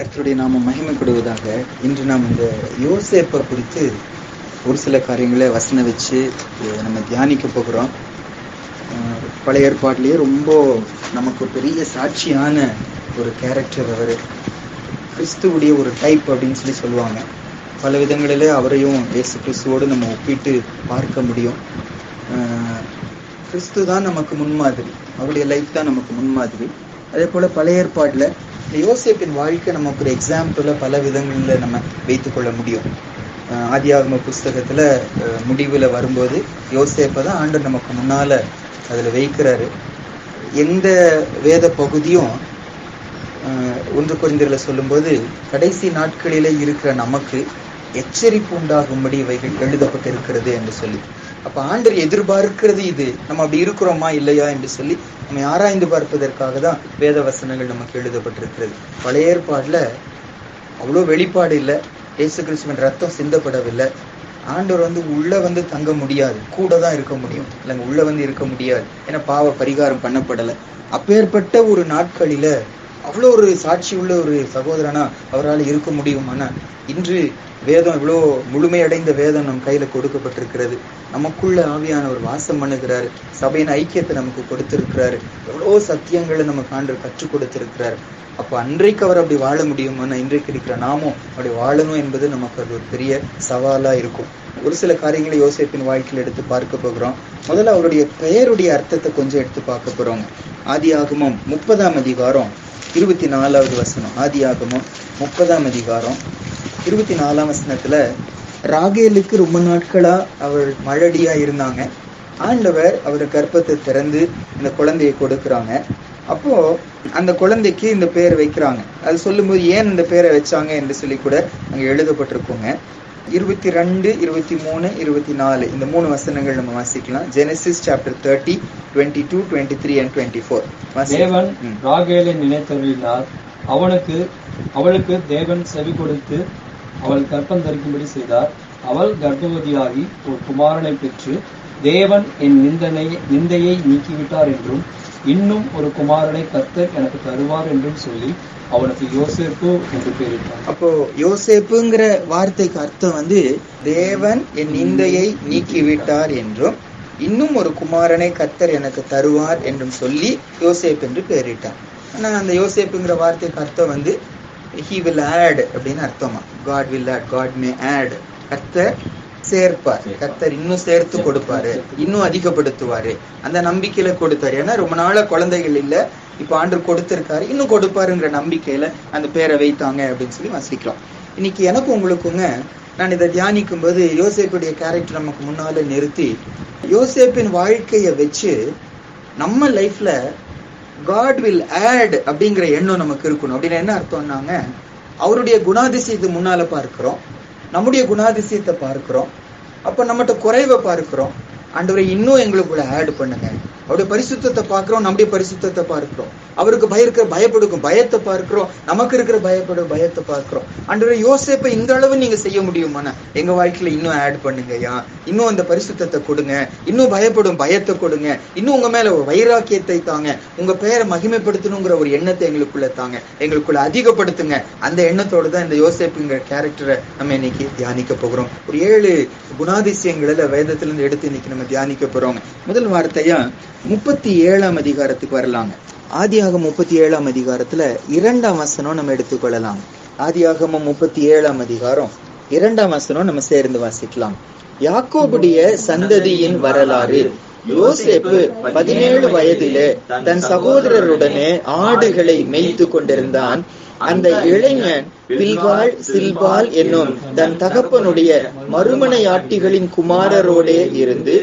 கர்த்தருடைய நாமம் மகிமைப்படுவதாக. இன்று நாம் இந்த யோசேப்பை குறித்து ஒரு சில காரியங்களை வசனம் வச்சு நம்ம தியானிக்க போகிறோம். பழைய ஏற்பாட்டிலேயே ரொம்ப நமக்கு பெரிய சாட்சியான ஒரு கேரக்டர் அவர். கிறிஸ்துவுடைய ஒரு டைப் அப்படின்னு சொல்லுவாங்க. பல விதங்களிலே அவரையும் இயேசு கிறிஸ்துவோடு நம்ம ஒப்பிட்டு பார்க்க முடியும். கிறிஸ்து தான் நமக்கு முன்மாதிரி, அவருடைய லைஃப் தான் நமக்கு முன்மாதிரி. அதே போல பழைய ஏற்பாட்டில் யோசேப்பின் வாழ்க்கை நமக்கு ஒரு எக்ஸாம்பிள பல விதங்களில் நம்ம வைத்துக்கொள்ள முடியும். ஆதியாகம புஸ்தகத்துல முடிவுல வரும்போது யோசேப்பை தான் ஆண்டவர் நமக்கு முன்னால அதுல வைக்கிறாரு. எந்த வேத பகுதியும் 1 கொரிந்தியர்ல சொல்லும்போது கடைசி நாட்களிலே இருக்கிற நமக்கு எச்சரிப்பு உண்டாகும்படி இவைகள் எழுதப்பட்டிருக்கிறது என்று சொல்லி, அப்ப ஆண்டவர் எதிர்பார்க்கிறது இது. நம்ம அப்படி இருக்கிறோமா இல்லையா என்று சொல்லி நம்ம ஆராய்ந்து பார்ப்பதற்காக தான் வேத வசனங்கள் நமக்கு எழுதப்பட்டிருக்கிறது. பழைய ஏற்பாடுல அவ்வளோ வெளிப்பாடு இல்லை. இயேசு கிறிஸ்துவின் ரத்தம் சிந்தப்படவில்லை. ஆண்டவர் உள்ள தங்க முடியாது, கூட தான் இருக்க முடியும், இல்லைங்க உள்ள இருக்க முடியாது. ஏன்னா பாவ பரிகாரம் பண்ணப்படலை. அப்பேற்பட்ட ஒரு நாட்களில அவ்வளோ ஒரு சாட்சி உள்ள ஒரு சகோதரனா அவரால் இருக்க முடியுமானா, இன்று வேதம் இவ்வளோ முழுமையடைந்த வேதம் நம் கையில கொடுக்கப்பட்டிருக்கிறது. நமக்குள்ள ஆவியானவர் வாசம் பண்ணுகிறாரு. சபையின் ஐக்கியத்தை நமக்கு கொடுத்திருக்கிறாரு. எவ்வளோ சத்தியங்களை நமக்கு ஆண்டவர் கற்றுக் கொடுத்திருக்கிறாரு. அப்போ அன்றைக்கு அவர் அப்படி வாழ முடியுமானா, இன்றைக்கு இருக்கிற நாமும் அப்படி வாழணும் என்பது நமக்கு அது ஒரு பெரிய சவாலா இருக்கும். ஒரு சில காரியங்களை யோசேப்பின் வாழ்க்கையில் எடுத்து பார்க்க போகிறோம். முதல்ல அவருடைய பெயருடைய அர்த்தத்தை கொஞ்சம் எடுத்து பார்க்க போறோங்க. ஆதியாகமம் 30ஆம் அதிகாரம் 24வது வசனம். ஆதியாகமம் 30ஆம் அதிகாரம் 24ஆம் வசனத்துல, ராகேலுக்கு ரொம்ப நாட்களா அவள் மழடியா இருந்தாங்க. ஆண்டவர் அவரை கர்ப்பத்தை திறந்து இந்த குழந்தையை கொடுக்குறாங்க. அப்போ அந்த குழந்தைக்கு இந்த பேர் வைக்கிறாங்க. அது சொல்லும்போது ஏன் இந்த பேரை வச்சாங்க என்று சொல்லி கூட அங்க எழுதப்பட்டிருக்குங்க. 22, 23, 24 இந்த 3 வசனங்கள் நம்ம வாசிக்கலாம். Genesis chapter 30, 22, 23 and 24. தேவன் ராகேலை நினைத்தருளினார். அவளுக்கு தேவன் செவி கொடுத்து அவள் கர்ப்பம் தரிக்கும்படி செய்தார். அவள் கர்ப்பவதியாகி ஒரு குமாரனை பெற்று, தேவன் என் நிந்தையை நீக்கிவிட்டார் என்றும், இன்னும் ஒரு குமாரனை கர்த்தர் எனக்கு தருவார் என்றும் சொல்லி அவனுக்கு யோசேப்பு என்று பெயரிட்டார். அப்போ யோசேப்புங்கிற வார்த்தைக்கு அர்த்தம் தேவன் என் நிந்தையை நீக்கிவிட்டார் என்றும், இன்னும் ஒரு குமாரனை கர்த்தர் எனக்கு தருவார் என்றும் சொல்லி யோசேப்பு என்று பெயரிட்டார். ஆனா அந்த யோசேப்புங்கிற வார்த்தைக்கு அர்த்தம் he will add அப்படின்னு அர்த்தமா. God will add, God may add. கர்த்தர் சேர்ப்பார், கர்த்தர் இன்னும் சேர்த்து கொடுப்பாரு, இன்னும் அதிகப்படுத்துவாரு. அந்த நம்பிக்கையில கொடுத்தாரு. ஏன்னா ரொம்ப நாள குழந்தைகள் இல்ல, இப்ப ஆண்டவர் கொடுத்திருக்காரு, இன்னும் கொடுப்பாருங்கிற நம்பிக்கையில அந்த பேரை வைத்தாங்க அப்படின்னு சொல்லி வாசிக்கிறோம். இன்னைக்கு எனக்கும் உங்களுக்குங்க, நான் இதை தியானிக்கும் போது யோசேப்புடைய கேரக்டர் நமக்கு முன்னால நிறுத்தி யோசேப்பின் வாழ்க்கைய வச்சு நம்ம லைஃப்ல God will add அப்படிங்கிற எண்ணம் நமக்கு இருக்கணும். அப்படின்னு என்ன அர்த்தம்னாங்க, அவருடைய குணாதிசயத்தை முன்னால பார்க்கிறோம், நம்முடைய குணாதிசயத்தை பார்க்கிறோம். அப்ப நம்மகிட்ட குறைவை பார்க்கிறோம். ஆண்டவரை இன்னும் எங்களுக்குள்ள ஆட் பண்ணுங்க. அவருடைய பரிசுத்தத்தை பார்க்கிறோம், நம்முடைய பரிசுத்தத்தை பார்க்கிறோம். அவருக்கு பயப்படுக்கும் பயத்தை பார்க்கிறோம், நமக்கு இருக்கிற பயத்தை பார்க்கிறோம். ஆண்டவரை யோசேப்பை இந்த அளவு நீங்க செய்ய முடியுமானா, எங்க வாழ்க்கையில இன்னும் ஆட் பண்ணுங்கய்யா, இன்னும் அந்த பரிசுத்தத்தை கொடுங்க, இன்னும் பயப்படும் பயத்தை கொடுங்க, இன்னும் உங்க மேல வைராக்கியத்தை தாங்க, உங்க பெயரை மகிமைப்படுத்தணுங்கிற ஒரு எண்ணத்தை எங்களுக்குள்ள தாங்க, எங்களுக்குள்ள அதிகப்படுத்துங்க. அந்த எண்ணத்தோடு தான் இந்த யோசேப்புங்கிற கேரக்டரை நம்ம இன்னைக்கு தியானிக்க போகிறோம். ஒரு 7 குணாதிசயங்கள வேதத்திலிருந்து எடுத்து இன்னைக்கு நம்ம தியானிக்க போறோம். முதல் வார்த்தையா 37ஆம் அதிகாரத்துக்கு வரலாங்க. ஆதியாகமம் 37ஆம் அதிகாரத்துல 2ஆம் வசனம் நம்ம எடுத்துக்கொள்ளலாம். ஆதியாகமம் 37ஆம் அதிகாரம் 2ஆம் வசனம் நம்ம சேர்ந்து வாசிக்கலாம். யாக்கோபுடைய சந்ததியின் வரலாறு. யோசேப்பு 17 வயதிலே தன் சகோதரருடனே ஆடுகளை மேய்த்து கொண்டிருந்தான். அந்த இளைஞன் பில்காள் சில்பால் என்னும் தன் தகப்பனுடைய மறுமனையாட்டிகளின் குமாரரோடே இருந்து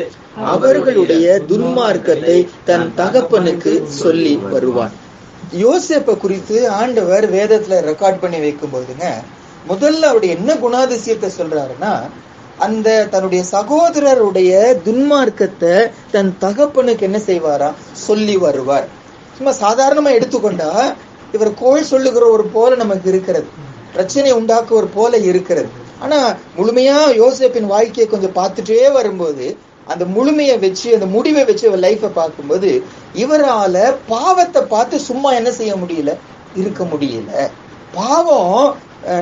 அவர்களுடைய துன்மார்க்கத்தை தன் தகப்பனுக்கு சொல்லி வருவான். யோசேப்பை குறித்து ஆண்டவர் வேதத்துல ரெக்கார்ட் பண்ணி வைக்கும் போதுங்க, முதல்ல அவருடைய என்ன குணாதிசயத்தை சொல்றாருன்னா, அந்த தன்னுடைய சகோதரருடைய துன்மார்க்கத்தை தன் தகப்பனுக்கு என்ன செய்வாரா, சொல்லி வருவார். சும்மா சாதாரணமா எடுத்துக்கொண்டா இவர் கோள் சொல்லுகிற ஒரு போல நமக்கு இருக்கிறது, பிரச்சனை உண்டாக்குவர் போல இருக்கிறது. ஆனா முழுமையா யோசேப்பின் வாழ்க்கையை கொஞ்சம் பார்த்துட்டே வரும்போது அந்த முழுமையை வச்சு அந்த முடிவை வச்சு அவர் லைஃபை பார்க்கும்போது இவரால பாவத்தை பார்த்து சும்மா என்ன செய்ய முடியல, இருக்க முடியல. பாவம்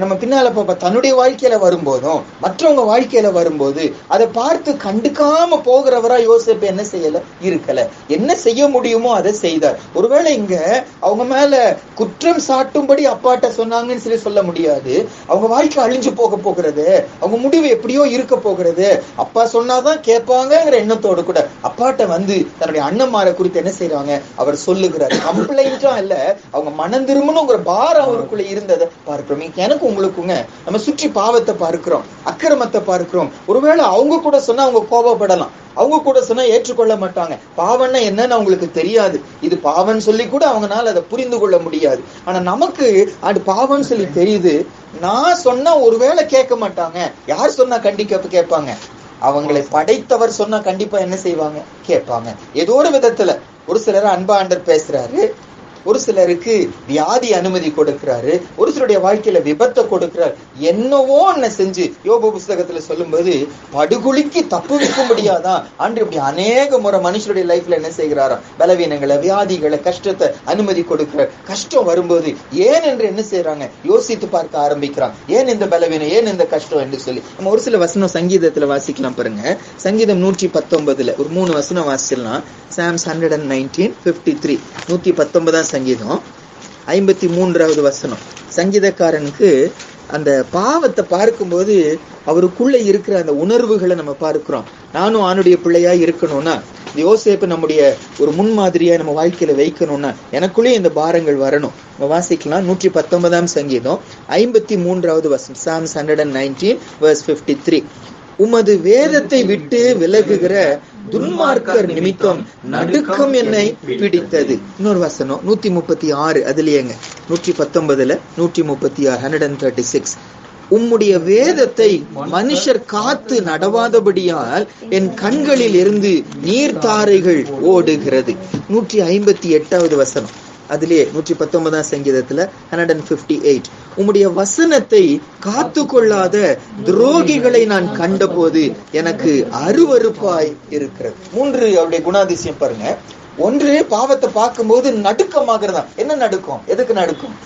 நம்ம பின்னால தன்னுடைய வாழ்க்கையில வரும்போதும் மற்றவங்க வாழ்க்கையில வரும்போது அதை பார்த்து கண்டுக்காம போகிறவரா யோசேப்பு என்ன செய்யல இருக்கல. என்ன செய்ய முடியுமோ அதை செய்தார். ஒருவேளை இங்க அவங்க மேல குற்றம் சாட்டும்படி அப்பாட்ட சொன்னாங்கன்னு சொல்லி சொல்ல முடியாது. அவங்க வாழ்க்கை அழிஞ்சு போக போகிறது, அவங்க முடிவு எப்படியோ இருக்க போகிறது, அப்பா சொன்னாதான் கேட்பாங்கிற எண்ணத்தோடு கூட அப்பாட்ட வந்து தன்னுடைய அண்ணன்மாரை குறித்து என்ன செய்யறாங்க, அவர் சொல்லுகிறார். கம்ப்ளைண்டா இல்ல, அவங்க மனம் திரும்பணுங்கிற பாரம் அவருக்குள்ள இருந்ததை பார்க்கிறோம். எனக்கு உங்களுக்குங்க நம்ம சுற்றி பாவத்தை பார்க்கிறோம், அக்கிரமத்தை பார்க்கிறோம். ஒருவேளை அவங்க கூட சொன்னா அவங்க கோபப்படலாம், அவங்க கூட சொன்னா ஏற்றுக்கொள்ள மாட்டாங்க. பாவம்னா என்னன்னு அவங்களுக்கு தெரியாது, இது பாவம் சொல்லி கூட அவங்களால அதை புரிந்து கொள்ள முடியாது. ஆனா நமக்கு அது பாவம் சொல்லி தெரியுது. நான் சொன்னா ஒருவேளை கேட்க மாட்டாங்க, யார் சொன்னா கண்டிப்பா கேட்பாங்க, அவங்களை படைத்தவர் சொன்னா கண்டிப்பா என்ன செய்வாங்க, கேட்பாங்க. ஏதோ ஒரு விதத்துல ஒரு சிலர் அன்பா ஆண்டர் பேசுறாரு, ஒரு சிலருக்கு வியாதி அனுமதி கொடுக்கிறாரு, ஒரு சிலருடைய வாழ்க்கையில விபத்தை கொடுக்கிறார். என்னவோ என்ன செஞ்சு யோபு புஸ்தகத்துல சொல்லும்போது படுகொலிக்கு தப்பு வைக்க முடியாதான் அன்று இப்படி அநேக முறை மனுஷருடைய லைஃப்ல என்ன செய்கிறாராம், பலவீனங்களை, வியாதிகளை, கஷ்டத்தை அனுமதி கொடுக்கிறார். கஷ்டம் வரும்போது ஏன் என்று என்ன செய்யறாங்க, யோசித்து பார்க்க ஆரம்பிக்கிறாங்க. ஏன் இந்த பலவீனம், ஏன் இந்த கஷ்டம் என்று சொல்லி நம்ம ஒரு சில வசனம் சங்கீதத்துல வாசிக்கலாம் பாருங்க. சங்கீதம் 119 ஒரு 3 வசனம் வாசிக்கலாம். Psalms 119:53 119 சங்கீதம் 53வது வசனம். சங்கீதக்காரனுக்கு அந்த பாவத்தை பார்க்கும்போது அவருக்குள்ள இருக்கிற அந்த உணர்வுகளை நம்ம பார்க்கிறோம். நானும் ஆணுடைய பிள்ளையா இருக்கணும்னா, யோசேப்பு நம்முடைய ஒரு முன்மாதிரியா நம்ம வாழ்க்கையில வைக்கணும்னா எனக்குள்ளேயே இந்த பாரங்கள் வரணும். நம்ம வாசிக்கலாம் 119 சங்கீதம் 53வது வசனம். Psalms 119:53 உமது வேதத்தை விட்டு விலகுகிற துன்மார்க்கர் நிமித்தம் நடுக்கம் என்னை பிடித்தது. இன்னொரு வசனம் 136 அதுலயேங்க 119 136 136 உம்முடைய வேதத்தை மனுஷர் காத்து நடவாதபடியால் என் கண்களில் இருந்து நீர்த்தாரைகள் ஓடுகிறது. 158வது வசனம் அதிலே 119 சங்கீதத்துல 158 உம்முடைய வசனத்தை காத்து கொள்ளாத துரோகிகளை நான் கண்டபோது எனக்கு அருவருப்பாய் இருக்கிறது. 3 அவருடைய குணாதிசயம் பாருங்க. 1 பாவத்தை பார்க்கும்போது நடுக்கமாகிறதா. என்ன நடுக்கம், எதுக்கு நடுக்கம்,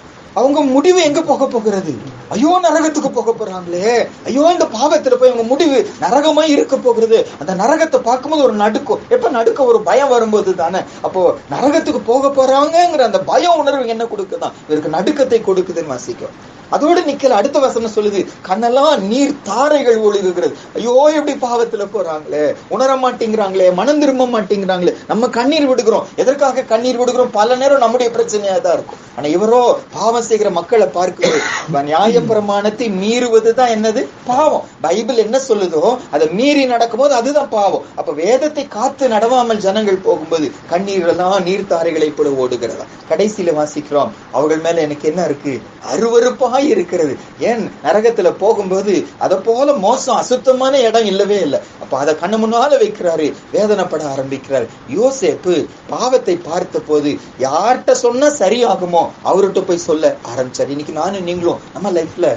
அவங்க முடிவு எங்க போக போகிறது, ஐயோ நரகத்துக்கு போக போறாங்களே, ஐயோ இந்த பாவத்துல போய் அவங்க முடிவு நரகமா இருக்க போகிறது. அந்த நரகத்தை பார்க்கும்போது ஒரு நடுக்கம். எப்ப நடுக்கம், ஒரு பயம் வரும்போது தானே. அப்போ நரகத்துக்கு போக போறாங்கிற அந்த பயம் உணர்வு என்ன கொடுக்குதான், இவருக்கு நடுக்கத்தை கொடுக்குதுன்னு வாசிக்கும். அதோடு நிக்கல. அடுத்த வசனம் சொல்லுது, கண்ணெல்லாம் நீர் தாரைகள் ஒழுகுகிறது. ஐயோ எப்படி பாவத்துல போறாங்களே, உணர மாட்டேங்கிறாங்களே, மனம் திரும்ப மாட்டேங்கிறாங்களே. நம்ம கண்ணீர் விடுகிறோம். எதற்காக கண்ணீர் விடுகிறோம், பல நேரம் நம்முடைய பிரச்சனையா தான் இருக்கும். ஆனா இவரோ பாவம் செய்கிற மக்களை பார்க்கிறது, நியாயப்பிரமாணத்தை மீறுவதுதான் என்னது பாவம். பைபிள் என்ன சொல்லுதோ அதை மீறி நடக்கும்போது அதுதான் பாவம். அப்ப வேதத்தை காத்து நடவாமல் ஜனங்கள் போகும்போது கண்ணீரெல்லாம் நீர்த்தாரைகளை போல ஓடுகிறதா. கடைசியில வாசிக்கிறோம், அவர்கள் மேல எனக்கு என்ன இருக்கு, அருவருப்பா இருக்கிறது. ஏன் நரகத்துல போகும்போது அதை போல மோசம் அசுத்தமான இடம் இல்லவே இல்லை. அப்ப அதை கண்ணு முன்னால வைக்கிறாரு, வேதனைப்பட ஆரம்பிக்கிறார். யோசேப்பு பாவத்தை பார்த்த போது யார்கிட்ட சொன்னா சரியாகுமோ அவர்கிட்ட போய் சொல்ல ஆரம்பிச்சார். இன்னைக்கு நானும் நீங்களும் நம்ம லைஃப்ல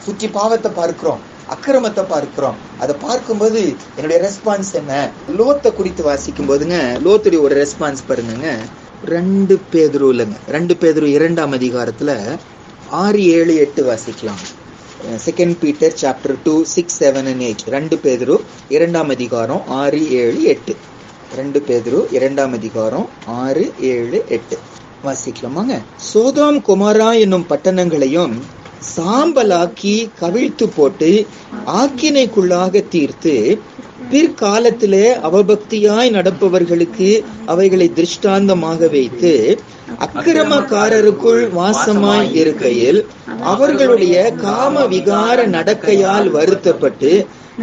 சுற்றி பாவத்தை பார்க்கிறோம், அக்கிரமத்தை பார்க்கிறோம். அதை பார்க்கும்போது என்னுடைய ரெஸ்பான்ஸ் என்ன. லோத்தை குறித்து வாசிக்கும் போதுங்க, லோத்துடைய ஒரு ரெஸ்பான்ஸ் பாருங்க. 2 பேதுரு இல்லைங்க, 2 பேதுரு 2ஆம் அதிகாரத்துல 6, 7, 8 வாசிக்கலாம். 2 Peter chapter 2, 6, 7 and 8. 2 பேதுரு 2ஆம் அதிகாரம் 6, 7, 8. 2 பேதுரு 2ஆம் அதிகாரம் 6, 7, 8 வாசிக்கலாமாங்க. சோதோம் கொமோரா என்னும் பட்டணங்களையும் சாம்பலாக்கி கவிழ்த்து போட்டு ஆக்கினைக்குள்ளாக தீர்த்து பிற்காலத்திலே அவபக்தியாய் நடப்பவர்களுக்கு அவைகளை திருஷ்டாந்தமாக வைத்து அக்கிரமக்காரருக்குள் வாசமாய் இருக்கையில் அவர்களுடைய காம விகார நடக்கையால் வருத்தப்பட்டு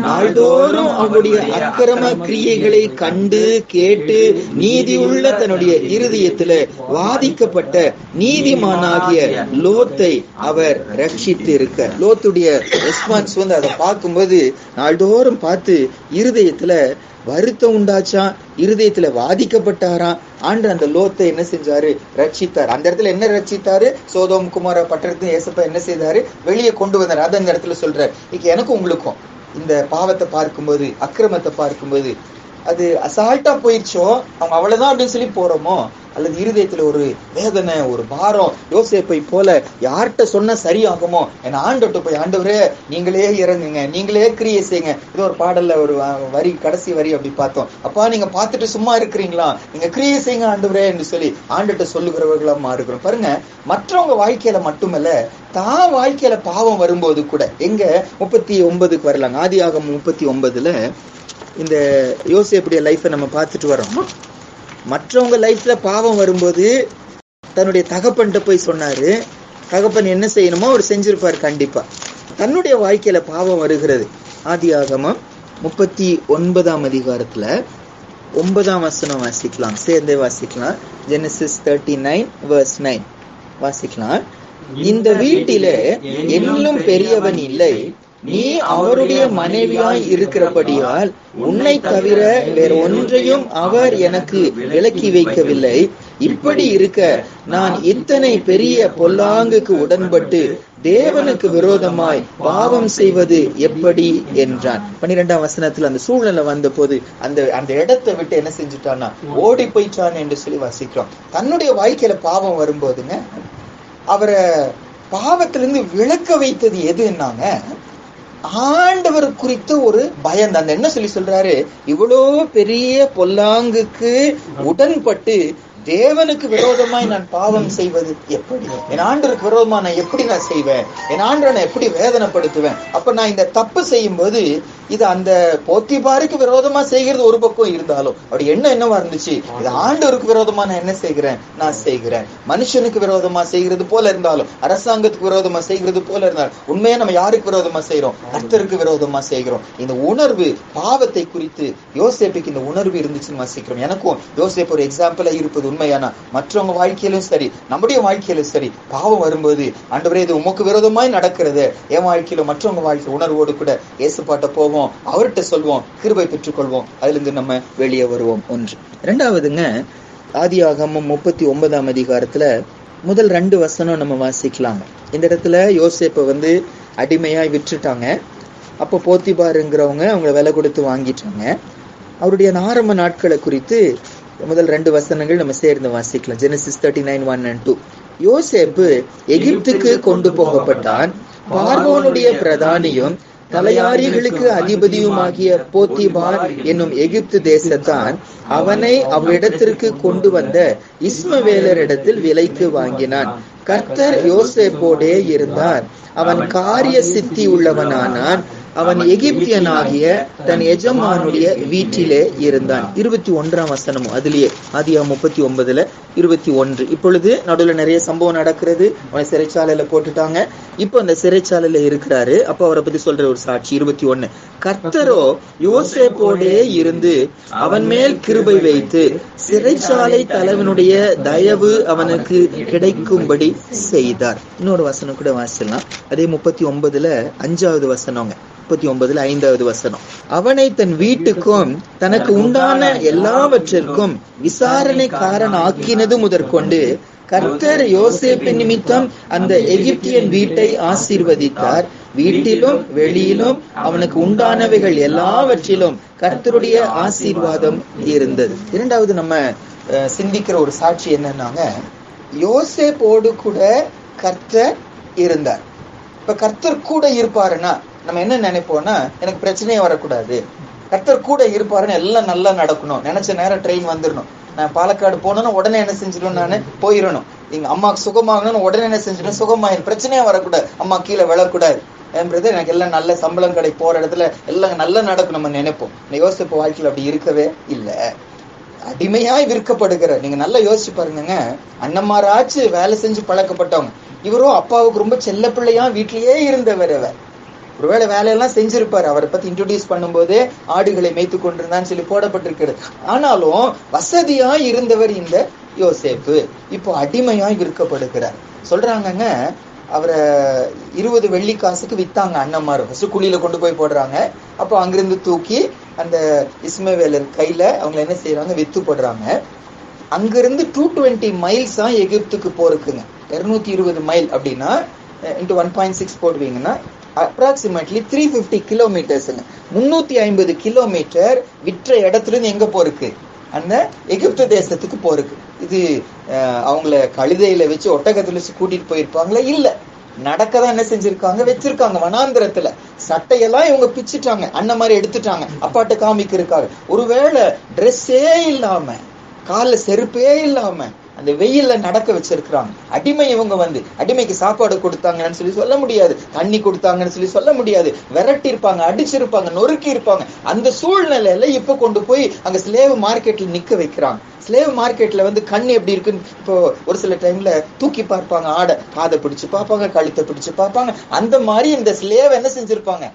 நாள்தோறும் அவருடைய அக்கிரம கிரியைகளை கண்டு கேட்டு நீதியுள்ள தன்னுடைய இருதயத்தில வாதிக்கப்பட்ட நீதிமானாகிய லோத்தை அவர் ரட்சித்து இருக்க. லோத்துடைய ரெஸ்பான்ஸ் அதை பார்க்கும்போது நாள்தோறும் பார்த்து இருதயத்துல வருத்தம் உண்டாச்சா, இருதயத்துல வாதிக்கப்பட்டாரா. ஆண்டு அந்த லோத்தை என்ன செஞ்சாரு, ரட்சித்தார். அந்த இடத்துல என்ன ரட்சித்தாரு, சோதோம் குமார பட்டணத்தை ஏசப்பா என்ன செய்தாரு, வெளியே கொண்டு வந்தார். அதை அந்த இடத்துல சொல்றாரு. இன்னைக்கு எனக்கும் உங்களுக்கும் இந்த பாவத்தை பார்க்கும்போது, அக்கிரமத்தை பார்க்கும்போது அது அசால்ட்டா போயிடுச்சோ, அவங்க அவ்வளவுதான் அப்படின்னு சொல்லி போறோமோ, அல்லது இருதயத்துல ஒரு வேதனை, ஒரு பாரம், யோசேப்பை போல யார்கிட்ட சொன்ன சரியாகுமோ, என் ஆண்டவர்கிட்ட போய், ஆண்டவரே நீங்களே இறங்குங்க, நீங்களே கிரியை செய்யுங்க. இது ஒரு பாடல்ல ஒரு வரி, கடைசி வரி அப்படி பார்த்தோம். அப்பா நீங்க பார்த்துட்டு சும்மா இருக்கிறீங்களா, நீங்க கிரியை செய்யுங்க ஆண்டவரே என்று சொல்லி ஆண்டவர்கிட்ட சொல்லுகிறவர்களா மாறுகிறோம். பாருங்க, மற்றவங்க வாழ்க்கையில மட்டுமல்ல, தான் வாழ்க்கையில பாவம் வரும்போது கூட, எங்க 39க்கு வரலாங்க. ஆதியாகமம் 39ல இந்த யோசேப்புடைய லைஃபை நம்ம பார்த்துட்டு வரோம். மற்றவங்க லைஃப்ல பாவம் வரும்போது தன்னுடைய தகப்பன்கிட்ட போய் சொன்னாரு. தகப்பன் என்ன செய்யணுமோ அவர் செஞ்சிருப்பார் கண்டிப்பா. தன்னுடைய வாழ்க்கையில பாவம் வருகிறது. ஆதியாகமம் 39ஆம் அதிகாரத்துல 9ஆம் வசனம் வாசிக்கலாம், சேர்ந்தே வாசிக்கலாம். ஜெனசிஸ் 39:9 வாசிக்கலாம். இந்த வீட்டிலே என்னிலும் பெரியவன் இல்லை, நீ அவருடைய மனைவியாய் இருக்கிறபடியால் உன்னை தவிர வேற ஒன்றையும் அவர் எனக்கு விலக்கி வைக்கவில்லை. இப்படி இருக்க நான் இத்தனை பெரிய பொல்லாங்குக்கு உடன்பட்டு தேவனுக்கு விரோதமாய் பாவம் செய்வது எப்படி என்றான். 12ஆம் வசனத்துல அந்த சூழ்நிலை வந்த போது அந்த இடத்தை விட்டு என்ன செஞ்சுட்டான்னா ஓடி போயிட்டான் என்று சொல்லி வாசிக்கிறோம். தன்னுடைய வாழ்க்கையில பாவம் வரும்போதுங்க, அவரை பாவத்திலிருந்து விலக்க வைத்தது எதுன்னாங்க, ஆண்டவர் குறித்த ஒரு பயம். அந்த என்ன சொல்லி சொல்றாரு, இவ்வளோ பெரிய பொல்லாங்குக்கு உடன்பட்டு தேவனுக்கு விரோதமாய் நான் பாவம் செய்வது எப்படி, என் ஆண்டவருக்கு விரோதமா நான் எப்படி நான் செய்வேன், என் ஆண்டவரை நான் எப்படி வேதனைப்படுத்துவேன். அப்ப நான் இந்த தப்பு செய்யும் போது இது அந்த போத்திபாருக்கு விரோதமா செய்கிறது ஒரு பக்கம் இருந்தாலும் அப்படி என்னவா இருந்துச்சு, இது ஆண்டவருக்கு விரோதமா நான் என்ன செய்கிறேன், நான் செய்கிறேன். மனுஷனுக்கு விரோதமா செய்கிறது போல இருந்தாலும், அரசாங்கத்துக்கு விரோதமா செய்கிறது போல இருந்தாலும், உண்மையா நம்ம யாருக்கு விரோதமா செய்யறோம், கர்த்தருக்கு விரோதமா செய்கிறோம். இந்த உணர்வு, பாவத்தை குறித்து யோசேப்புக்கு இந்த உணர்வு இருந்துச்சுன்னு வாசிக்கிறோம். எனக்கும் யோசேப்பு ஒரு எக்ஸாம்பிளா இருப்பது உண்மையானா, மற்றவங்க வாழ்க்கையிலும் சரி நம்முடைய வாழ்க்கையிலும் சரி, பாவம் வரும்போது ஆண்டவரே இது உமக்கு விரோதமாய் நடக்கிறது, என் வாழ்க்கையில மற்றவங்க வாழ்க்கை உணர்வோடு கூட இயேசுபாட்ட போவோம், அவர்கிட்ட சொல்வோம், கிருபை பெற்றுக்கொள்வோம், அதுல இருந்து நம்ம வெளியே வருவோம். ஒன்று. இரண்டாவதுங்க, ஆதியாகமம் 39ஆம் அதிகாரத்துல முதல் 2 வசனம் நம்ம வாசிக்கலாங்க. இந்த இடத்துல யோசேப்பை அடிமையாய் விற்றுட்டாங்க. அப்போ போத்திபாருங்கிறவங்க அவங்கள விலை கொடுத்து வாங்கிட்டாங்க. அவருடைய ஆரம்ப நாட்களை குறித்து முதல் 2 வசனங்கள் நம்ம சேர்ந்து வாசிக்கலாம். ஜெனசிஸ் 39:1-2. யோசேப்பு எகிப்துக்கு கொண்டு போகப்பட்டான். பார்வோனுடைய பிரதானியும் தலையாரிகளுக்கு அதிபதியுமாகிய போத்திபார் என்னும் எகிப்து தேசத்தான் அவனை அவ்விடத்திற்கு கொண்டு வந்த இஸ்மவேலரிடத்தில் விலைக்கு வாங்கினான். கர்த்தர் யோசேப்போடே இருந்தார். அவன் காரிய சித்தி உள்ளவனானான். அவன் எகிப்தியனாகிய தன் எஜமானுடைய வீட்டிலே இருந்தான். 21ஆம் வசனமும் அதுலயே, ஆதியாகமம் 39:21. இப்பொழுது நடுவில் நிறைய சம்பவம் நடக்கிறது. அவனை சிறைச்சாலையில போட்டுட்டாங்க. இப்போ அந்த சிறைச்சாலையில இருக்கிறாரு. அப்ப அவரை பத்தி சொல்ற ஒரு சாட்சி 21. கர்த்தரோ யோசேப்போடே இருந்து அவன் மேல் கிருபை வைத்து சிறைச்சாலை தலைவனுடைய தயவு அவனுக்கு கிடைக்கும்படி செய்தார். இன்னொரு வசனம் கூட வாசிக்கலாம். அதே 39ல 5வது வசனங்க. 39ல 5வது வசனம். அவனை தன் வீட்டுக்கும் தனக்கு உண்டான எல்லாவற்றிற்கும் விசாரணைக்காரன் ஆக்கினது முதற்கொண்டு கர்த்தர் யோசேப்பின் நிமித்தம் அந்த எகிப்தியன் வீட்டை ஆசீர்வதித்தார். வீட்டிலும் வெளியிலும் அவனுக்கு உண்டானவைகள் எல்லாவற்றிலும் கர்த்தருடைய ஆசீர்வாதம் இருந்தது. இரண்டாவது நம்ம சிந்திக்கிற ஒரு சாட்சி என்னன்னாங்க, யோசேப்போடு கூட கர்த்தர் இருந்தார். இப்ப கர்த்தர் கூட இருப்பாருன்னா நம்ம என்ன நினைப்போம்னா, எனக்கு பிரச்சனையே வரக்கூடாது, கர்த்தர் கூட இருப்பாருன்னு எல்லாம் நல்லா நடக்கணும், நினைச்ச நேரம் ட்ரெயின் வந்துடணும், நான் பாலக்காடு போனோம்னா உடனே என்ன செஞ்சிடும், நான் போயிடணும், எங்க அம்மாவுக்கு சுகமாகணும்னு உடனே என்ன செஞ்சிடும், சுகமாயிடும், பிரச்சனையே வரக்கூடாது, அம்மா கீழே விழக்கூடாது, எனக்கு எல்லாம் நல்ல சம்பளம் கடை போற இடத்துல எல்லாம் நல்லா நடக்கும் நம்ம நினைப்போம். யோசிப்பு வாழ்க்கையில் அப்படி இருக்கவே இல்லை. அடிமையாய் விற்கப்படுகிற, நீங்க நல்லா யோசிச்சு பாருங்க, அண்ணன்மாராச்சு வேலை செஞ்சு பழக்கப்பட்டவங்க, இவரும் அப்பாவுக்கு ரொம்ப செல்ல பிள்ளையா வீட்லயே இருந்தவர். அவர் ஒருவேளை வேலையெல்லாம் செஞ்சிருப்பாரு. அவரை பத்தி இன்ட்ரோடியூஸ் பண்ணும்போதே ஆடுகளை மேய்த்து கொண்டிருந்தான்னு சொல்லி போடப்பட்டிருக்கிறது. ஆனாலும் வசதியா இருந்தவர் இந்த யோசேப்பு இப்போ அடிமையாய் விற்கப்படுகிறார். சொல்றாங்கங்க, அவரை 20 வெள்ளி காசுக்கு வித்தாங்க அண்ணன்மார். ஃபர்ஸ்ட் குழியில கொண்டு போய் போடுறாங்க. அப்போ அங்கிருந்து தூக்கி அந்த இஸ்மவேலர் கையில அவங்க என்ன செய்யறாங்க, வித்து போடுறாங்க. அங்கிருந்து 220 மைல்ஸா எகிப்துக்கு போறதுக்குங்க. 220 மைல் அப்படின்னா இன்ட்டு 1.6 போடுவீங்கன்னா அப்ராக்சிமேட்லி 350 கிலோமீட்டர்ஸ்ங்க. 350 கிலோமீட்டர் விற்ற இடத்துல இருந்து எங்க போருக்கு, அந்த எகிப்து தேசத்துக்கு போருக்கு. இது அவங்கள கழுதையில வச்சு ஒட்டகத்துல வச்சு கூட்டிட்டு போயிருப்பாங்களா? இல்ல, நடக்கதான் என்ன செஞ்சிருக்காங்க, வச்சிருக்காங்க வனாந்திரத்துல. சட்டையெல்லாம் இவங்க பிச்சுட்டாங்க, அண்ணன் மாதிரி எடுத்துட்டாங்க, அப்பாட்ட காமிக்கிறதுக்காக. ஒருவேளை ட்ரெஸ்ஸே இல்லாம, கால செருப்பே இல்லாம அந்த வெயில்ல நடக்க வச்சிருக்கிறாங்க. அடிமை இவங்க அடிமைக்கு சாப்பாடு கொடுத்தாங்கன்னு சொல்லி சொல்ல முடியாது, தண்ணி கொடுத்தாங்கன்னு சொல்லி சொல்ல முடியாது. விரட்டி இருப்பாங்க, அடிச்சிருப்பாங்க, நொறுக்கி இருப்பாங்க. அந்த சூழ்நிலையில இப்ப கொண்டு போய் அங்க ஸ்லேவ் மார்க்கெட்ல நிக்க வைக்கிறாங்க. ஸ்லேவ் மார்க்கெட்ல கண் எப்படி இருக்குன்னு இப்போ ஒரு சில டைம்ல தூக்கி பார்ப்பாங்க, ஆடை காதை பிடிச்சு பார்ப்பாங்க, கழுத்தை பிடிச்சு பார்ப்பாங்க. அந்த மாதிரி இந்த ஸ்லேவ் என்ன செஞ்சிருப்பாங்க,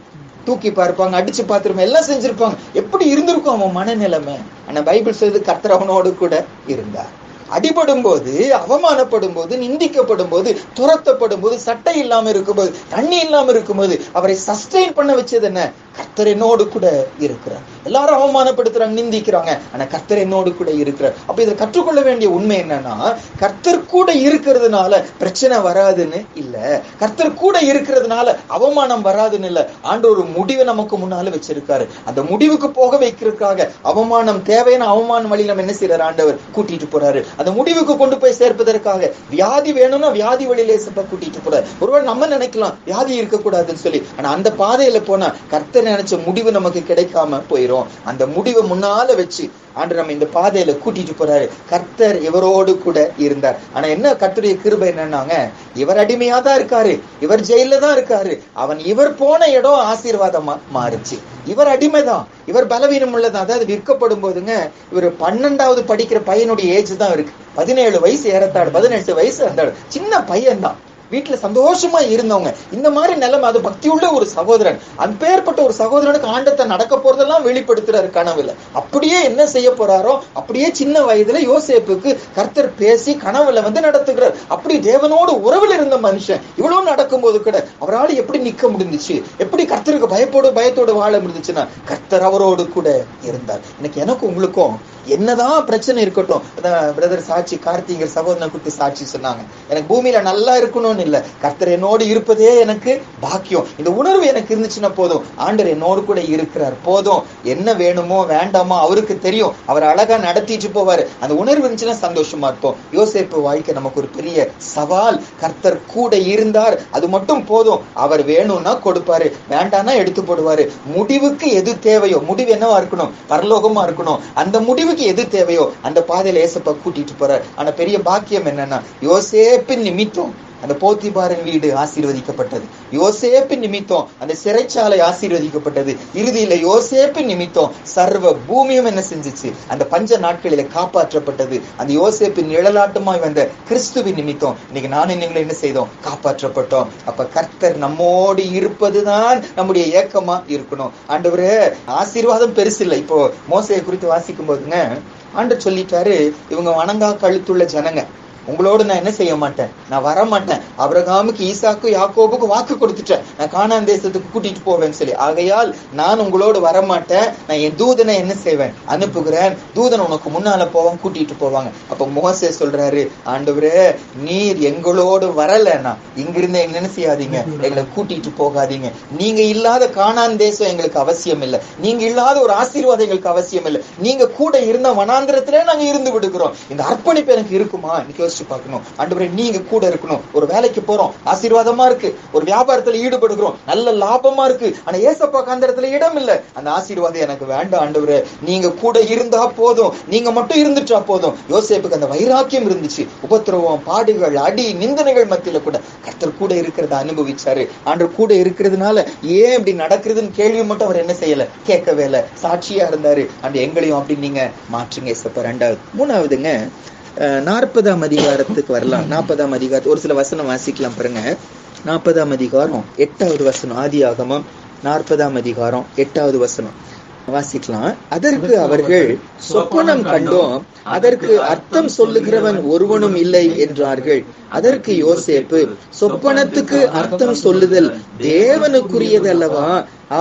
தூக்கி பார்ப்பாங்க, அடிச்சு பார்த்திருப்பாங்க, எல்லாம் செஞ்சிருப்பாங்க. எப்படி இருந்திருக்கும் அவன் மனநிலைமை? ஆனா பைபிள் சொல்லுது கர்த்தர் அவனோடு கூட இருந்தார். அடிபடும் போது, அவமானப்படும் போது, நிந்திக்கப்படும் போது, துரத்தப்படும் போது, சட்டை இல்லாம இருக்கும்போது, தண்ணி இல்லாம இருக்கும்போது அவரை சஸ்டெயின் பண்ண வச்சது என்ன? கர்த்தர் என்னோடு கூட இருக்கிறார். எல்லாரும் அவமானப்படுத்துறாங்க, நிந்திக்கிறாங்க, ஆனா கர்த்தர் என்னோடு கூட இருக்கிறார். அப்ப இதை கற்றுக்கொள்ள வேண்டிய உண்மை என்னன்னா, கர்த்தர் கூட இருக்கிறதுனால பிரச்சனை வராதுன்னு இல்ல, கர்த்தர் கூட இருக்கிறதுனால அவமானம் வராதுன்னு இல்ல. ஆண்டவர் ஒரு முடிவை நமக்கு முன்னால வச்சிருக்காரு. அந்த முடிவுக்கு போக வைக்கிறதுக்காக அவமானம் தேவையான அவமான வழி நம்ம என்ன செய்யறாரு, ஆண்டவர் கூட்டிட்டு போறாரு. அந்த முடிவுக்கு கொண்டு போய் சேர்ப்பதற்காக வியாதி வேணும்னா வியாதி வழியிலே கூட்டிட்டு போறாரு. ஒருவேளை நம்ம நினைக்கலாம் வியாதி இருக்கக்கூடாதுன்னு சொல்லி, ஆனா அந்த பாதையில போனா கர்த்தர் நினைச்ச முடிவு நமக்கு கிடைக்காம போயிரும். அந்த முடிவை முன்னால வச்சு ஆண்டு நம்ம இந்த பாதையில கூட்டிட்டு போறாரு. கர்த்தர் இவரோடு கூட இருந்தார். ஆனா என்ன கர்த்தருடைய கிருபை என்னன்னாங்க, இவர் அடிமையா தான் இருக்காரு, இவர் ஜெயில தான் இருக்காரு. இவர் போன இடம் ஆசீர்வாதமா மாறுச்சு. இவர் அடிமைதான், இவர் பலவீனம் உள்ளதான். அதாவது விற்கப்படும் போதுங்க, இவர் 12வது படிக்கிற பையனுடைய ஏஜ் தான் இருக்கு. 17 வயசு ஏறத்தாடு, 18 வயசு அந்த சின்ன பையன் தான். வீட்டுல சந்தோஷமா இருந்தவங்க. இந்த மாதிரி நிலைமை, அது பக்தி உள்ள ஒரு சகோதரன். அப்பேற்பட்ட ஒரு சகோதரனுக்கு ஆண்டத்தை நடக்க போறதெல்லாம் வெளிப்படுத்துறாரு கனவுல. அப்படியே என்ன செய்ய போறாரோ அப்படியே சின்ன வயதுல யோசேப்புக்கு கர்த்தர் பேசி கனவுல நடத்துகிறார். அப்படி தேவனோடு உறவில் இருந்த மனுஷன் இவ்வளவு நடக்கும் போது கூட அவரால் எப்படி நிக்க முடிஞ்சிச்சு, எப்படி கர்த்தருக்கு பயத்தோடு வாழ முடிஞ்சுச்சுன்னா கர்த்தர் அவரோடு கூட இருந்தார். எனக்கு உங்களுக்கும் என்னதான் பிரச்சனை இருக்கட்டும், பிரதர் சாட்சி கார்த்திகர் சகோதரனை குறித்து சாட்சி சொன்னாங்க, எனக்கு பூமியில நல்லா இருக்கணும்னு இல்ல, கர்த்தர் என்னோடு இருப்பதே எனக்கு பாக்கியம். இந்த உணர்வு எனக்கு இருந்துச்சுன்னா போதும், ஆண்டவர் என்னோடு கூட இருக்கிறார் போதும். என்ன வேணுமோ வேண்டாமோ அவருக்கு தெரியும், அவர் அழகா நடத்திட்டு போவாரு. அந்த உணர்வு இருந்துச்சுன்னா சந்தோஷமா இருப்போம். யோசேப்பு வாழ்க்கை நமக்கு ஒரு பெரிய சவால். கர்த்தர் கூட இருந்தார், அது மட்டும் போதும். அவர் வேணும்னா கொடுப்பாரு, வேண்டாம்னா எடுத்து போடுவாரு. முடிவுக்கு எது தேவையோ, முடிவு என்னவா இருக்கணும், பரலோகமா இருக்கணும். அந்த முடிவுக்கு எது தேவையோ அந்த பாதையில ஏசப்பா கூட்டிட்டு போறார். ஆனா பெரிய பாக்கியம் என்னன்னா, யோசேப்பின் நிமித்தம் அந்த போத்திபாரின் வீடு ஆசீர்வதிக்கப்பட்டது. யோசேப்பின் நிமித்தம் அந்த சிறைச்சாலை ஆசீர்வதிக்கப்பட்டது. இறுதியில யோசேப்பின் நிமித்தம் சர்வ பூமியும் என்ன செஞ்சிச்சு, அந்த பஞ்ச நாட்களில காப்பாற்றப்பட்டது. அந்த யோசேப்பின் நிழலாட்டமாய் வந்த கிறிஸ்துவின் நிமித்தம் இன்னைக்கு நானும் நீங்களும் என்ன செய்தோம், காப்பாற்றப்பட்டோம். அப்ப கர்த்தர் நம்மோடு இருப்பதுதான் நம்முடைய ஏக்கமா இருக்கணும். ஆண்டவரே, ஆசீர்வாதம் பெருசு இல்லை. இப்போ மோசையை குறித்து வாசிக்கும் போதுங்க, ஆண்டவர் சொல்லிட்டாரு, இவங்க வணங்கா கழுத்துள்ள ஜனங்க, உங்களோடு நான் என்ன செய்ய மாட்டேன், நான் வர மாட்டேன். ஆபிரகாமுக்கு ஈசாக்கு யாக்கோபுக்கு வாக்கு கொடுத்துட்டேன், நான் கானான் தேசத்துக்கு கூட்டிட்டு போவேன்னு சொல்லி. ஆகையால் நான் உங்களோடு வரமாட்டேன், நான் என் தூதனை என்ன செய்வேன், அனுப்புகிறேன். தூதன் உனக்கு முன்னால போவான், கூட்டிட்டு போவாங்க. அப்ப மோசே சொல்றாரு, ஆண்டவரே நீர் எங்களோடு வரலன்னா இங்கிருந்து என்ன செய்யாதீங்க, எங்களை கூட்டிட்டு போகாதீங்க. நீங்க இல்லாத கானான் தேசம் எங்களுக்கு அவசியம் இல்லை, நீங்க இல்லாத ஒரு ஆசீர்வாதம் எங்களுக்கு அவசியம் இல்லை. நீங்க கூட இருந்த வனாந்திரத்திலே நாங்க இருந்து விடுகிறோம். இந்த அர்ப்பணிப்பு எனக்கு இருக்குமா பார்க்கணும். ஆண்டவரே நீங்க கூட இருக்கணும். ஒரு வேலைக்கு போறோம், ஆசீர்வாதமா இருக்கு. ஒரு வியாபாரத்துல ஈடுபடுகிறோம், நல்ல லாபமா இருக்கு. ஆனா ஏசப்பாக்கு அந்த இடத்துல இடம் இல்ல. அந்த ஆசீர்வாதம் எனக்கு வேண்டாம் ஆண்டவரே, நீங்க கூட இருந்தா போதும், நீங்க மட்டும் இருந்துட்டா போதும். யோசேப்புக்கு அந்த வைராக்கியம் இருந்துச்சு. உபத்திரவம், பாடுகள், அடி, நிந்தனைகள் மத்தியில கூட கர்த்தர் கூட இருக்கிறத அனுபவிச்சாரு. ஆண்டவர் கூட இருக்கிறதுனால ஏன் இப்படி நடக்குதுன்னு கேள்வி மட்டும் அவர் என்ன செய்யல, கேட்கவே இல்லை, சாட்சியா இருந்தாரு. அந்த எங்களையும் அப்படி நீங்க மாற்றுங்க ஏசப்பா. 2வது. 3வதுங்க, 40ஆம் அதிகாரத்துக்கு வரலாம். 40ஆம் அதிகாரத்து ஒரு சில வசனம் வாசிக்கலாம் பாருங்க. 40ஆம் அதிகாரம் 8வது வசனம், ஆதியாகமம் 40ஆம் அதிகாரம் 8வது வசனம் வாசிக்கலாம். அதற்கு அவர்கள் சொப்பனம் கண்டோம், அதற்கு அர்த்தம் சொல்லுகிறவன் ஒருவனும் இல்லை என்றார்கள். அதற்கு யோசேப்பு, சொப்பனத்துக்கு அர்த்தம் சொல்லுதல் தேவனுக்குரியது அல்லவா,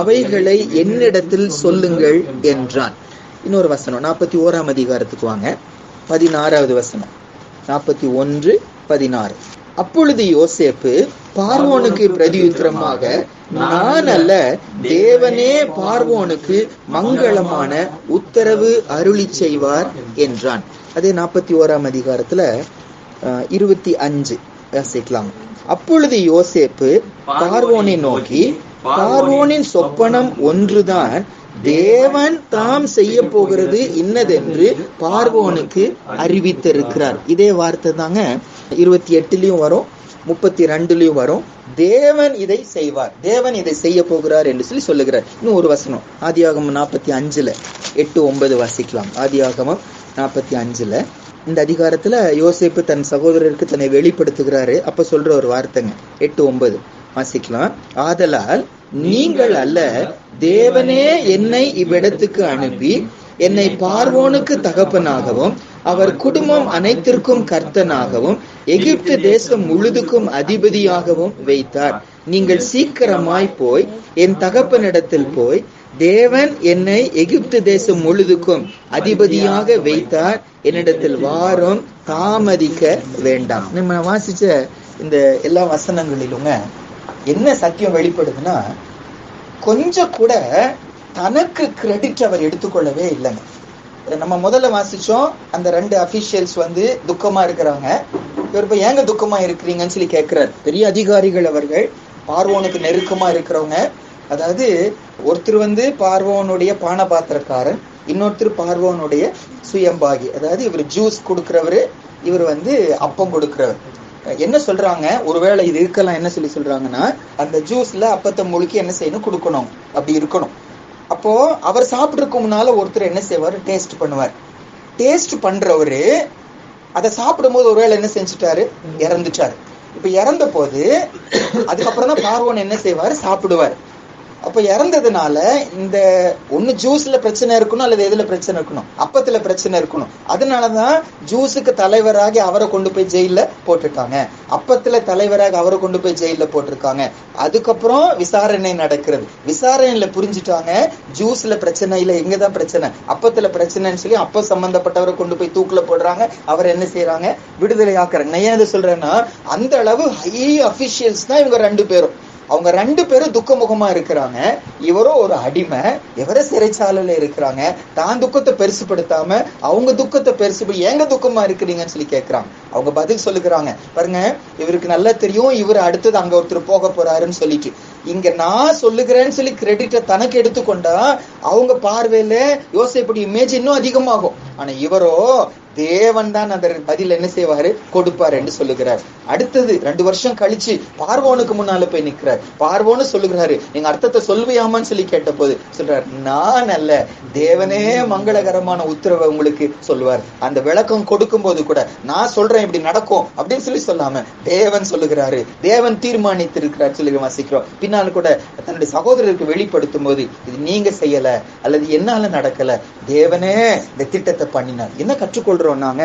அவைகளை என்னிடத்தில் சொல்லுங்கள் என்றான். இன்னொரு வசனம் 41ஆம் அதிகாரத்துக்கு வாங்க, 16வது வசனம். 41:16. அப்பொழுது யோசேப்பு பார்வோனுக்கு பிரதியுத்தரமாக, நான் அல்ல, தேவனே பார்வோனுக்கு மங்களமான உத்தரவு அருளி செய்வார் என்றான். அதே 41ஆம் அதிகாரத்துல 25 வாசிக்கலாம். அப்பொழுது யோசேப்பு பார்வோனை நோக்கி, பார்வோனின் சொப்பனம் ஒன்றுதான், தேவன் தாம் செய்ய போகிறது இன்னதென்று பார்வோனுக்கு அறிவித்திருக்கிறார். இதே வார்த்தை தாங்க 28லயும் வரும், 32லயும் வரும். தேவன் இதை செய்வார், தேவன் இதை செய்ய போகிறார் என்று சொல்லி சொல்லுகிறார். இன்னும் ஒரு வசனம் ஆதியாகமம் 45 8-9 வாசிக்கலாம். ஆதியாகமம் 45 இந்த அதிகாரத்துல யோசேப்பு தன் சகோதரருக்கு தன்னை வெளிப்படுத்துகிறாரு. அப்ப சொல்ற ஒரு வார்த்தைங்க 8-9 வாசிக்கலாம். ஆதலால் நீங்கள் அல்ல, தேவனே என்னை இவ்விடத்துக்கு அனுப்பி என்னை பார்வோனுக்கு தகப்பனாகவும் அவர் குடும்பம் அனைத்திற்கும் கர்த்தனாகவும் எகிப்து தேசம் முழுதுக்கும் அதிபதியாகவும் வைத்தார். நீங்கள் சீக்கிரமாய் போய் என் தகப்பனிடத்தில் போய், தேவன் என்னை எகிப்து தேசம் முழுதுக்கும் அதிபதியாக வைத்தார், என்னிடத்தில் வாரும், தாமதிக்க வேண்டாம். நம்ம வாசிச்ச இந்த எல்லா வசனங்களிலுங்க என்ன சத்தியம் வெளிப்படுதுன்னா, கொஞ்சம் கூட தனக்கு கிரெடிட் அவர் எடுத்துக்கொள்ளவே இல்லைங்க. நம்ம முதல்ல வாசிச்சோம், அந்த 2 அபிஷியல்ஸ் துக்கமா இருக்கிறாங்க. இவர் போய் ஏங்க துக்கமா இருக்கிறீங்கன்னு சொல்லி கேட்கிறார். பெரிய அதிகாரிகள் அவர்கள், பார்வோனுக்கு நெருக்கமா இருக்கிறவங்க. அதாவது ஒருத்தர் பார்வோனுடைய பானபாத்திரக்காரன், இன்னொருத்தர் பார்வோனுடைய சுயம்பாகி. அதாவது இவர் ஜூஸ் கொடுக்கிறவரு, இவர் அப்பம் கொடுக்கிறவர். என்ன சொல்றாங்க, ஒருவேளை இது இருக்கலாம். என்ன சொல்லி சொல்றாங்கன்னா, அந்த ஜூஸ்ல அப்பத்தை முழுக்கி என்ன செய்யணும், கொடுக்கணும், அப்படி இருக்கணும். அப்போ அவர் சாப்பிட்றதுக்கு முன்னால ஒருத்தர் என்ன செய்வார், டேஸ்ட் பண்ணுவார். டேஸ்ட் பண்றவரு அதை சாப்பிடும் போது ஒருவேளை என்ன செஞ்சுட்டாரு, இறந்துட்டாரு. இப்ப இறந்த போது அதுக்கப்புறம் தான் பார்வோன் என்ன செய்வாரு, சாப்பிடுவார். அப்ப இறந்ததுனால இந்த ஒண்ணு ஜூஸ்ல பிரச்சனை இருக்கணும், அல்லது எதுல பிரச்சனை இருக்கணும், அப்பத்துல பிரச்சனை இருக்கணும். அதனாலதான் ஜூஸுக்கு தலைவராக அவரை கொண்டு போய் ஜெயில போட்டுட்டாங்க, அப்பத்துல தலைவராக அவரை கொண்டு போய் ஜெயில போட்டிருக்காங்க. அதுக்கப்புறம் விசாரணை நடக்கிறது. விசாரணையில புரிஞ்சுட்டாங்க ஜூஸ்ல பிரச்சனை இல்ல, எங்கதான் பிரச்சனை, அப்பத்துல பிரச்சனைன்னு சொல்லி அப்ப சம்பந்தப்பட்டவரை கொண்டு போய் தூக்குல போடுறாங்க. அவர் என்ன செய்யறாங்க, விடுதலை ஆக்குறாங்க. நான் ஏன் இதை சொல்றேன்னா, அந்த அளவு ஹை அபிஷியல்ஸ் தான் இவங்க 2 பேரும். அவங்க 2 பேரும் துக்கமுகமா இருக்கிறாங்க. இவரோ ஒரு அடிமை, இவர சிறைச்சாலையில இருக்கிறாங்க. தான் துக்கத்தை பெருசுப்படுத்தாம அவங்க துக்கத்தை பெருசுபடி, ஏங்க துக்கமா இருக்கிறீங்கன்னு சொல்லி கேட்கிறாங்க. அவங்க பதில் சொல்லுகிறாங்க, பாருங்க, இவருக்கு நல்லா தெரியும் இவர் அடுத்தது அங்க ஒருத்தர் போக போறாருன்னு சொல்லிட்டு, இங்க நான் சொல்லுகிறேன்னு சொல்லி கிரெடிட்டை தனக்கு எடுத்துக்கொண்டா அவங்க பார்வையில யோசேப்புடைய இமேஜ் இன்னும் அதிகமாகும். ஆனா இவரோ தேவன் தான் அந்த பதில் என்ன செய்வாரு, கொடுப்பாரு என்று சொல்லுகிறார். அடுத்தது 2 வருஷம் கழிச்சு பார்வோனுக்கு முன்னால போய் நிக்கிறார். பார்வோன்னு சொல்லுகிறாரு, நீங்க அர்த்தத்தை சொல்வியாமான்னு சொல்லி கேட்ட போது சொல்றாரு, நான் அல்ல, தேவனே மங்களகரமான உத்தரவை உங்களுக்கு சொல்லுவார். அந்த விளக்கம் கொடுக்கும் போது கூட நான் சொல்றேன் இப்படி நடக்கும் அப்படின்னு சொல்லி சொல்லாம தேவன் சொல்லுகிறாரு, தேவன் தீர்மானித்து இருக்கிறார் சொல்லி வாசிக்கிறோம். பின்னால் கூட தன்னுடைய சகோதரருக்கு வெளிப்படுத்தும் போது, இது நீங்க செய்யல அல்லது என்னால நடக்கல, தேவனே இந்த திட்டத்தை பண்ணினார். என்ன கற்றுக்கொள்றோம் நாங்க,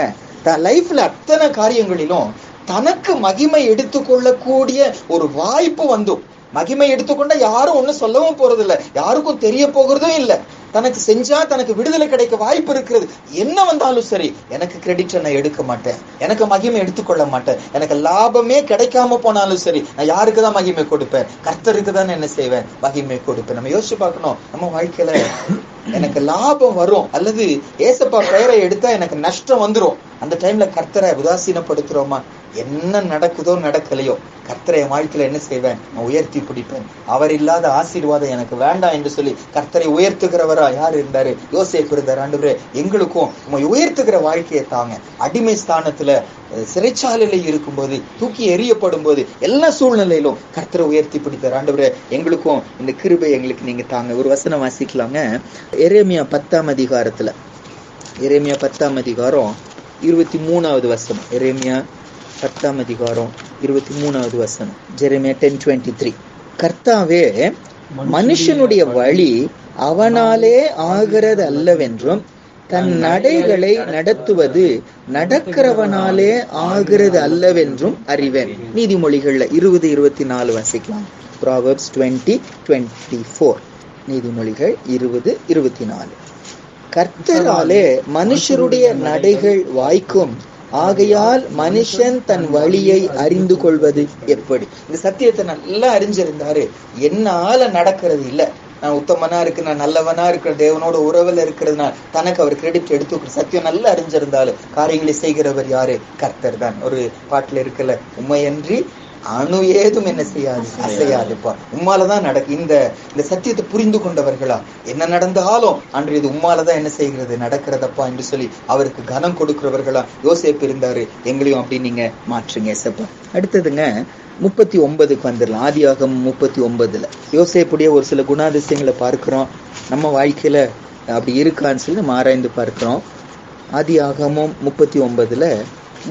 லைஃப்ல அத்தனை காரியங்களிலும் தனக்கு மகிமை எடுத்துக்கொள்ளக்கூடிய ஒரு வாய்ப்பு வந்தும், மகிமை எடுத்துக்கொண்ட யாரும் ஒன்னும் சொல்லவும் போறது இல்ல, யாருக்கும் தெரிய போகிறதும் இல்ல. தனக்கு செஞ்சா தனக்கு விடுதலை கிடைக்க வாய்ப்பு இருக்கிறது. என்ன வந்தாலும் சரி, எனக்கு கிரெடிட் நான் எடுக்க மாட்டேன், எனக்கு மகிமை எடுத்துக்கொள்ள மாட்டேன். எனக்கு லாபமே கிடைக்காம போனாலும் சரி, நான் யாருக்கு தான் மகிமை கொடுப்பேன், கர்த்தருக்கு தான் என்ன செய்வேன், மகிமை கொடுப்பேன். நம்ம யோசிச்சு பார்க்கணும், நம்ம வாழ்க்கையில எனக்கு லாபம் வரும் அல்லது ஏசப்பா பெயரை எடுத்தா எனக்கு நஷ்டம் வந்துரும், அந்த டைம்ல கர்த்தரை உதாசீனப்படுத்துறோமா? என்ன நடக்குதோ நடக்கலையோ, கர்த்தரை என் வாழ்க்கையில என்ன செய்வேன், நான் உயர்த்தி பிடிப்பேன். அவர் இல்லாத ஆசீர்வாதம் எனக்கு வேண்டாம் என்று சொல்லி கர்த்தரை உயர்த்துகிறவரா யார் இருந்தாரு, யோசேப்பு இருந்தார். ஆண்டவரே, எங்களுக்கும் உயர்த்துகிற வாழ்க்கையை தாங்க. அடிமை ஸ்தானத்துல சிறைச்சாலையில இருக்கும்போது, தூக்கி எறியப்படும் போது, எல்லா சூழ்நிலையிலும் கர்த்தரை உயர்த்தி பிடித்தார். ஆண்டவரே, எங்களுக்கும் இந்த கிருபை எங்களுக்கு நீங்க தாங்க. ஒரு வசனம் வாசிக்கலாங்க. எரேமியா 10ஆம் அதிகாரத்துல, எரேமியா 10ஆம் அதிகாரம் 23வது வசனம். எரேமியா 10ஆம் அதிகாரம் 23வது வசனம். ஜெரேமியா 10:23. கர்த்தாவே, மனுஷனுடைய வழி அவனாலே ஆகிறது அல்லவென்றும், தன் நடைகளை நடத்துவது நடக்கிறவனாலே ஆகிறது அல்லவென்றும் அறிவேன். நீதிமொழிகள்ல 20-24 வாசிக்கலாம். Proverbs 20:24. நீதிமொழிகள் 20-24. கர்த்தராலே மனுஷருடைய நடைகள் வாய்க்கும், ஆகையால் மனுஷன் தன் வழியை அறிந்து கொள்வது எப்படி? இந்த சத்தியத்தை நல்லா அறிஞ்சிருந்தாரு. என்னால நடக்கிறது இல்ல, நான் உத்தமனா இருக்கு, நான் நல்லவனா இருக்கிற, தேவனோட உறவுல இருக்கிறதுனா தனக்கு அவர் கிரெடிட் எடுத்து சத்தியம் நல்லா அறிஞ்சிருந்தாலும் காரியங்களை செய்கிறவர் யாரு? கர்த்தர் தான். ஒரு பாட்டுல இருக்கல, உண்மையன்றி அணு ஏதும் என்ன செய்யாது, அசையாதுப்பா, உம்மாலதான் நடக்கு. இந்த சத்தியத்தை புரிந்து கொண்டவர்களா என்ன நடந்தாலும் அன்று இது உம்மாலதான் என்ன செய்கிறது, நடக்கிறதப்பா என்று சொல்லி அவருக்கு கனம் கொடுக்கிறவர்களா யோசேப்பு இருந்தாரு. எங்களையும் அப்படி நீங்க மாற்றுங்க ஏசப்பா. அடுத்ததுங்க 39க்கு வந்துடலாம். ஆதியாகமம் 39ல யோசேப்புடைய ஒரு சில குணாதிசயங்களை பார்க்கிறோம். நம்ம வாழ்க்கையில அப்படி இருக்கான்னு சொல்லி நம்ம ஆராய்ந்து பார்க்கிறோம். ஆதியாகமம் 39ல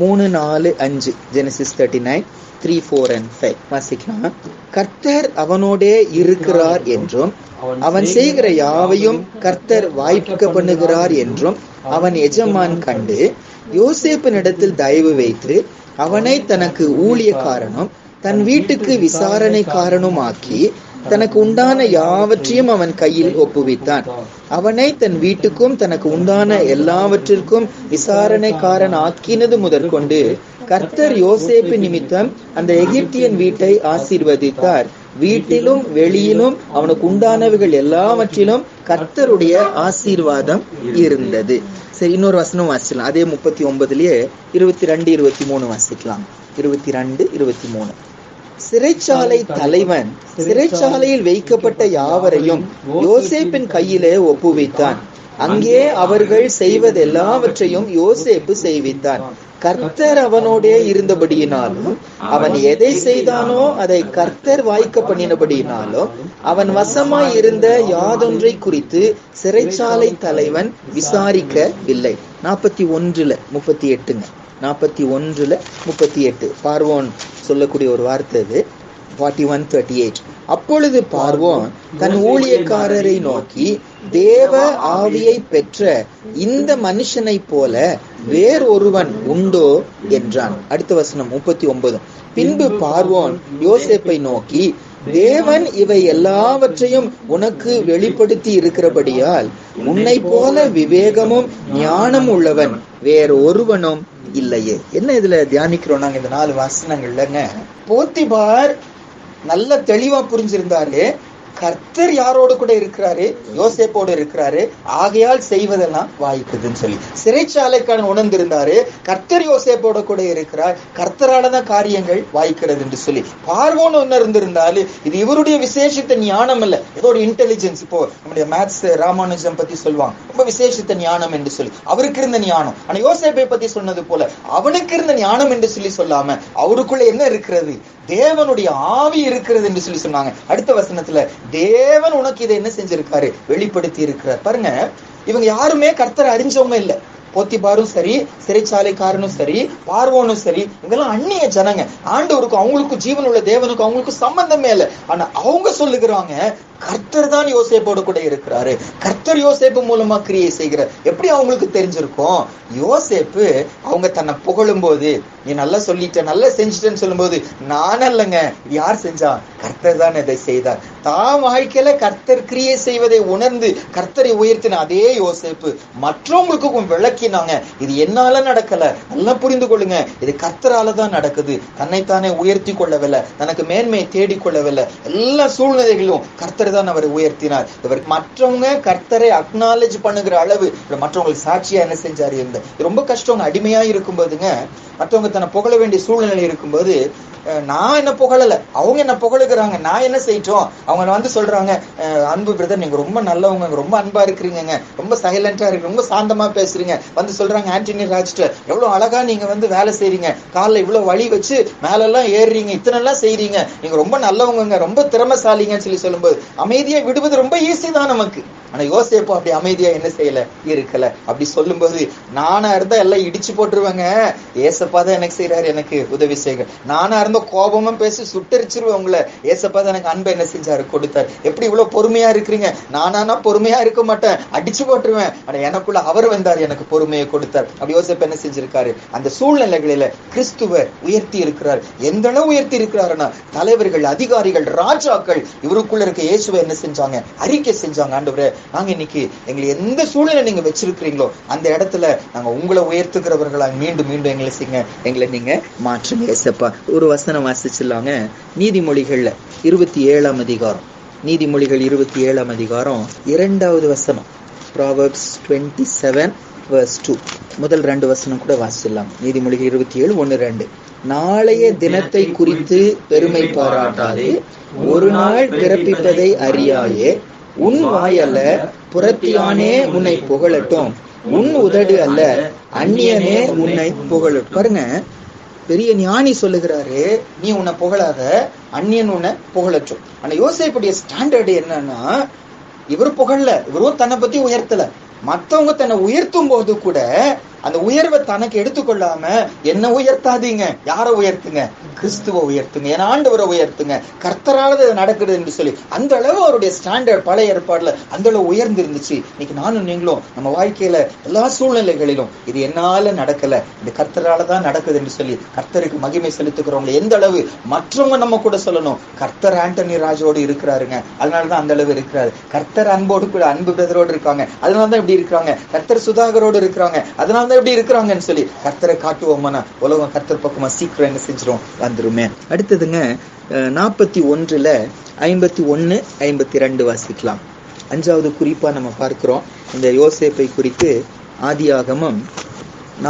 3, 4, 5 ஜெனசிஸ் 39 3, 4 and 5 வாசிக்கலாம். கர்த்தர் அவனோடே இருக்கிறார் என்றும் அவன் செய்கிற யாவையும் கர்த்தர் வாய்க்க பண்ணுகிறார் என்றும் அவன் எஜமான் கண்டு யோசேப்பினிடத்தில் தயவு வைத்து அவனை தனக்கு ஊழியக்காரனும் தன் வீட்டுக்கு விசாரணைக்காரனும் ஆக்கி தனக்கு உண்டான யாவற்றையும் அவன் கையில் ஒப்புவித்தான். அவனை தன் வீட்டுக்கும் தனக்கு உண்டான எல்லாவற்றிற்கும் விசாரணைக்காரன் ஆக்கினது முதற்கொண்டு கர்த்தர் யோசேப்பு நிமித்தம் அந்த எகிப்தியன் வீட்டை ஆசீர்வதித்தார். வீட்டிலும் வெளியிலும் அவனுக்கு உண்டானவைகள் எல்லாவற்றிலும் கர்த்தருடைய ஆசீர்வாதம் இருந்தது. சரி, இன்னொரு வசனம் வாசிக்கலாம். அதே 39லயே 22, 23 வாசிக்கலாம். 22, 23. சிறைச்சாலை தலைவன் சிறைச்சாலையில் வைக்கப்பட்ட யாவரையும் யோசேப்பின் கையிலே ஒப்புவித்தான். அங்கே அவர்கள் செய்வதெல்லாவற்றையும் யோசேப்பு செய்வித்தான். கர்த்தர் அவனோடே இருந்தபடியினாலும் அவன் எதை செய்தானோ அதை கர்த்தர் வாய்க்க பண்ணினபடியினாலும் அவன் வசமாய் இருந்த யாதொன்றை குறித்து சிறைச்சாலை தலைவன் விசாரிக்கவில்லை. 41ல 38ங்க. 41ல 38 பார்வோன் சொல்லக்கூடிய ஒரு வார்த்தை இது. 41:38. அப்பொழுது பார்வோன் தன் ஊழியக்காரரை நோக்கி, தேவ ஆவியை பெற்ற இந்த மனுஷனை போல வேறொருவன் உண்டோ என்றான். அடுத்த வசனம் 39. பின்பு பார்வோன் யோசேப்பை நோக்கி, தேவன் இவை எல்லாவற்றையும் உனக்கு வெளிப்படுத்தி இருக்கிறபடியால் உன்னை போல விவேகமும் ஞானம் உள்ளவன் வேறொருவனும் இல்லையே. என்ன இதுல தியானிக்கிறோம் நாங்க இந்த 4 வசனங்கள்லங்க? போத்திபார் நல்ல தெளிவா புரிஞ்சிருந்தாரு, கர்த்தர் யாரோடு கூட இருக்கிறாரு, யோசேப்போடு இருக்கிறாரு, ஆகையால் செய்வதெல்லாம் வாய்க்குதுன்னு சொல்லி சிறைச்சாலைக்கான உணர்ந்திருந்தாரு. கர்த்தர் யோசேப்போட கூட இருக்கிறார், கர்த்தராலதான் காரியங்கள் வாய்க்கிறது என்று சொல்லி பார்வோன்னு உணர்ந்திருந்தாரு. இது இவருடைய விசேஷித்த ஞானம் இல்ல, ஏதோ ஒரு இன்டெலிஜென்ஸ். இப்போ நம்முடைய மேத்ஸ் ராமானுஜம் பத்தி சொல்லுவாங்க, ரொம்ப விசேஷித்த ஞானம் என்று சொல்லி அவருக்கு இருந்த ஞானம். ஆனா யோசேப்பை பத்தி சொன்னது போல அவனுக்கு இருந்த ஞானம் என்று சொல்லி சொல்லாம அவருக்குள்ள என்ன இருக்கிறது, தேவனுடைய ஆவி இருக்கிறது என்று சொல்லி சொன்னாங்க. அடுத்த வசனத்துல தேவன் உனக்கு இதை என்ன செஞ்சிருக்காரு, வெளிப்படுத்தி இருக்கிறார். பாருங்க, இவங்க யாருமே கர்த்தரை அறிஞ்சவங்க இல்ல. போத்திபாரும் சரி, சிறைச்சாலைக்காரனும் சரி, பார்வோனும் சரி, இவங்கெல்லாம் அந்நிய ஜனங்க. ஆண்டவருக்கும் அவங்களுக்கும் ஜீவன் உள்ள தேவனுக்கும் அவங்களுக்கும் சம்பந்தமே இல்லை. ஆனா அவங்க சொல்லுகிறாங்க, கர்த்தர் தான் யோசேப்போடு கூட இருக்கிறாரு, கர்த்தர் யோசேப்பு மூலமா கிரியை செய்கிறார். எப்படி அவங்களுக்கு தெரிஞ்சிருக்கும்? யோசேப்பு அவங்க தன்னை புகழும் போது, நீ நல்லா சொல்லிட்ட, நல்லா செஞ்சுட்டேன்னு சொல்லும் போது, நான் அல்லங்க, யார் செஞ்சா, கர்த்தர் தான் இதை செய்தார். தான் வாழ்க்கையில கர்த்தர் கிரியை செய்வதை உணர்ந்து கர்த்தரை உயர்த்தின அதே யோசேப்பு மற்றவங்களுக்கும் விளக்கினாங்க, இது என்னால நடக்கல, நல்லா புரிந்து கொள்ளுங்க, இது கர்த்தரால தான் நடக்குது. தன்னைத்தானே உயர்த்தி கொள்ளவில்லை, தனக்கு மேன்மையை தேடிக்கொள்ளவில்லை, எல்லா சூழ்நிலைகளிலும் கர்த்தர் தான் அவரை உயர்த்தினார். இவர் மற்றவங்க கர்த்தரை அக்னாலேஜ் பண்ணுகிற அளவு மற்றவங்களுக்கு சாட்சியா என்ன செஞ்சாரு இருந்த. ரொம்ப கஷ்டம். அடிமையா இருக்கும் போதுங்க, மற்றவங்க தன்னை புகழ வேண்டிய சூழ்நிலை இருக்கும்போது, நான் என்ன புகழல, அவங்க என்ன புகழுகிறாங்க, நான் என்ன செய்யட்டும்? அவங்க வந்து சொல்றாங்க, அன்பு பிரதர், நீங்க ரொம்ப நல்லவங்க, ரொம்ப அன்பா இருக்கிறீங்க, ரொம்ப சைலண்டா இருக்கு, ரொம்ப சாந்தமா பேசுறீங்க. வந்து சொல்றாங்க, ஆண்டனி ராஜ்டர், எவ்வளவு அழகா நீங்க வந்து வேலை செய்றீங்க, காலைல இவ்வளவு வழி வச்சு மேல எல்லாம் ஏறுறீங்க, இத்தனை எல்லாம் செய்றீங்க, நீங்க ரொம்ப நல்லவங்க, ரொம்ப திறமைசாலிங்கன்னு சொல்லி சொல்லும்போது அமைதியா விடுவது ரொம்ப ஈஸி தான் நமக்கு. ஆனா யோசேப்பு அப்படி அமைதியா என்ன செய்யல, இருக்கல. அப்படி சொல்லும் போது, நானா இருந்தா எல்லாம் இடிச்சு போட்டுருவாங்க, ஏசப்பா தான் எனக்கு செய்யறாரு, எனக்கு உதவி செய்ய. நானா இருந்த கோபமும் பேசி சுட்டரிச்சிருவேன் உங்களை, ஏசப்பா தான் எனக்கு அன்பை என்ன செஞ்சாரு, கொடுத்தாரு. எப்படி இவ்வளவு பொறுமையா இருக்கிறீங்க? நானா பொறுமையா இருக்க மாட்டேன், அடிச்சு போட்டுருவேன். ஆனா எனக்குள்ள அவர் வந்தார், எனக்கு பொறுமையை கொடுத்தார். அப்படி யோசேப்பு என்ன செஞ்சிருக்காரு, அந்த சூழ்நிலைகளில கிறிஸ்துவ உயர்த்தி இருக்கிறார். எந்த அளவு உயர்த்தி இருக்கிறாருன்னா, தலைவர்கள், அதிகாரிகள், ராஜாக்கள் இவருக்குள்ள இருக்க இயேசுவை என்ன செஞ்சாங்க, அறிக்கை செஞ்சாங்க. ஆண்டவரே, நாங்க இன்னைக்கு எங்களை எந்த சூழ்நிலை நீங்க வச்சிருக்கிறீங்களோ அந்த இடத்துல நாங்க உங்களை உயர்த்துக்கிறவர்களா மீண்டும் மீண்டும் எங்களை செய்யுங்க, எங்களை நீங்க மாற்றுங்க ஏசப்பா. ஒரு வசனம் வாசிச்சிடலாங்க. நீதிமொழிகள்ல 27ஆம் அதிகாரம், நீதிமொழிகள் 27ஆம் அதிகாரம் 2வது வசனம். Proverbs 27 verse 2. முதல் 2 வசனம் கூட வாசிடலாம். நீதிமொழிகள் 27:1-2. நாளைய தினத்தை குறித்து பெருமை பாராட்டாதே, ஒரு நாள் பிறப்பிப்பதை அறியாயே. உன் வாய் அல்ல புறத்தியானே உன்னை புகழட்டும், உன் உதடு அல்ல அந்நியனே உன்னை புகழட்டும். பாருங்க, பெரிய ஞானி சொல்லுகிறாரு, நீ உன்னை புகழாத, அந்நியன் உன்னை புகழட்டும். ஆனா யோசேப்புடைய ஸ்டாண்டர்டு என்னன்னா, இவர் புகழல, இவரும் தன்னை பத்தி உயர்த்தல. மத்தவங்க தன்னை உயர்த்தும் போது கூட அந்த உயர்வை தனக்கு எடுத்துக்கொள்ளாம, என்ன உயர்த்தாதீங்க, யாரை உயர்த்துங்க? கிறிஸ்துவ உயர்த்துங்க, என் ஆண்டவரை உயர்த்துங்க, கர்த்தரால நடக்குது என்று சொல்லி அந்த அளவு அவருடைய ஸ்டாண்டர்ட் பழைய ஏற்பாடுல அந்த அளவு உயர்ந்து இருந்துச்சு. இன்னைக்கு நானும் நீங்களும் நம்ம வாழ்க்கையில எல்லா சூழ்நிலைகளிலும் இது என்னால நடக்கல, இது கர்த்தரால தான் நடக்குது என்று சொல்லி கர்த்தருக்கு மகிமை செலுத்துக்கிறவங்க எந்த அளவு மற்றவங்க நம்ம கூட சொல்லணும், கர்த்தர் ஆண்டனி ராஜோடு இருக்கிறாருங்க, அதனாலதான் அந்த அளவு இருக்கிறாரு. கர்த்தர் அன்போடு கூட அன்பு பிரதரோடு இருக்காங்க, அதனாலதான் இப்படி இருக்கிறாங்க. கர்த்தர் சுதாகரோடு இருக்கிறாங்க, அதனால எப்படி இருக்கிறாங்கன்னு சொல்லி கர்த்தரை காட்டுவோம்னா உலகம் கர்த்தர் பக்கமா சீக்கிரம் என்ன செஞ்சிரும், வந்துருமே. அடுத்ததுங்க 41:51-52 வாசிக்கலாம். 5வது குறிப்பா நம்ம பார்க்கிறோம் இந்த யோசேப்பை குறித்து. ஆதியாகமம்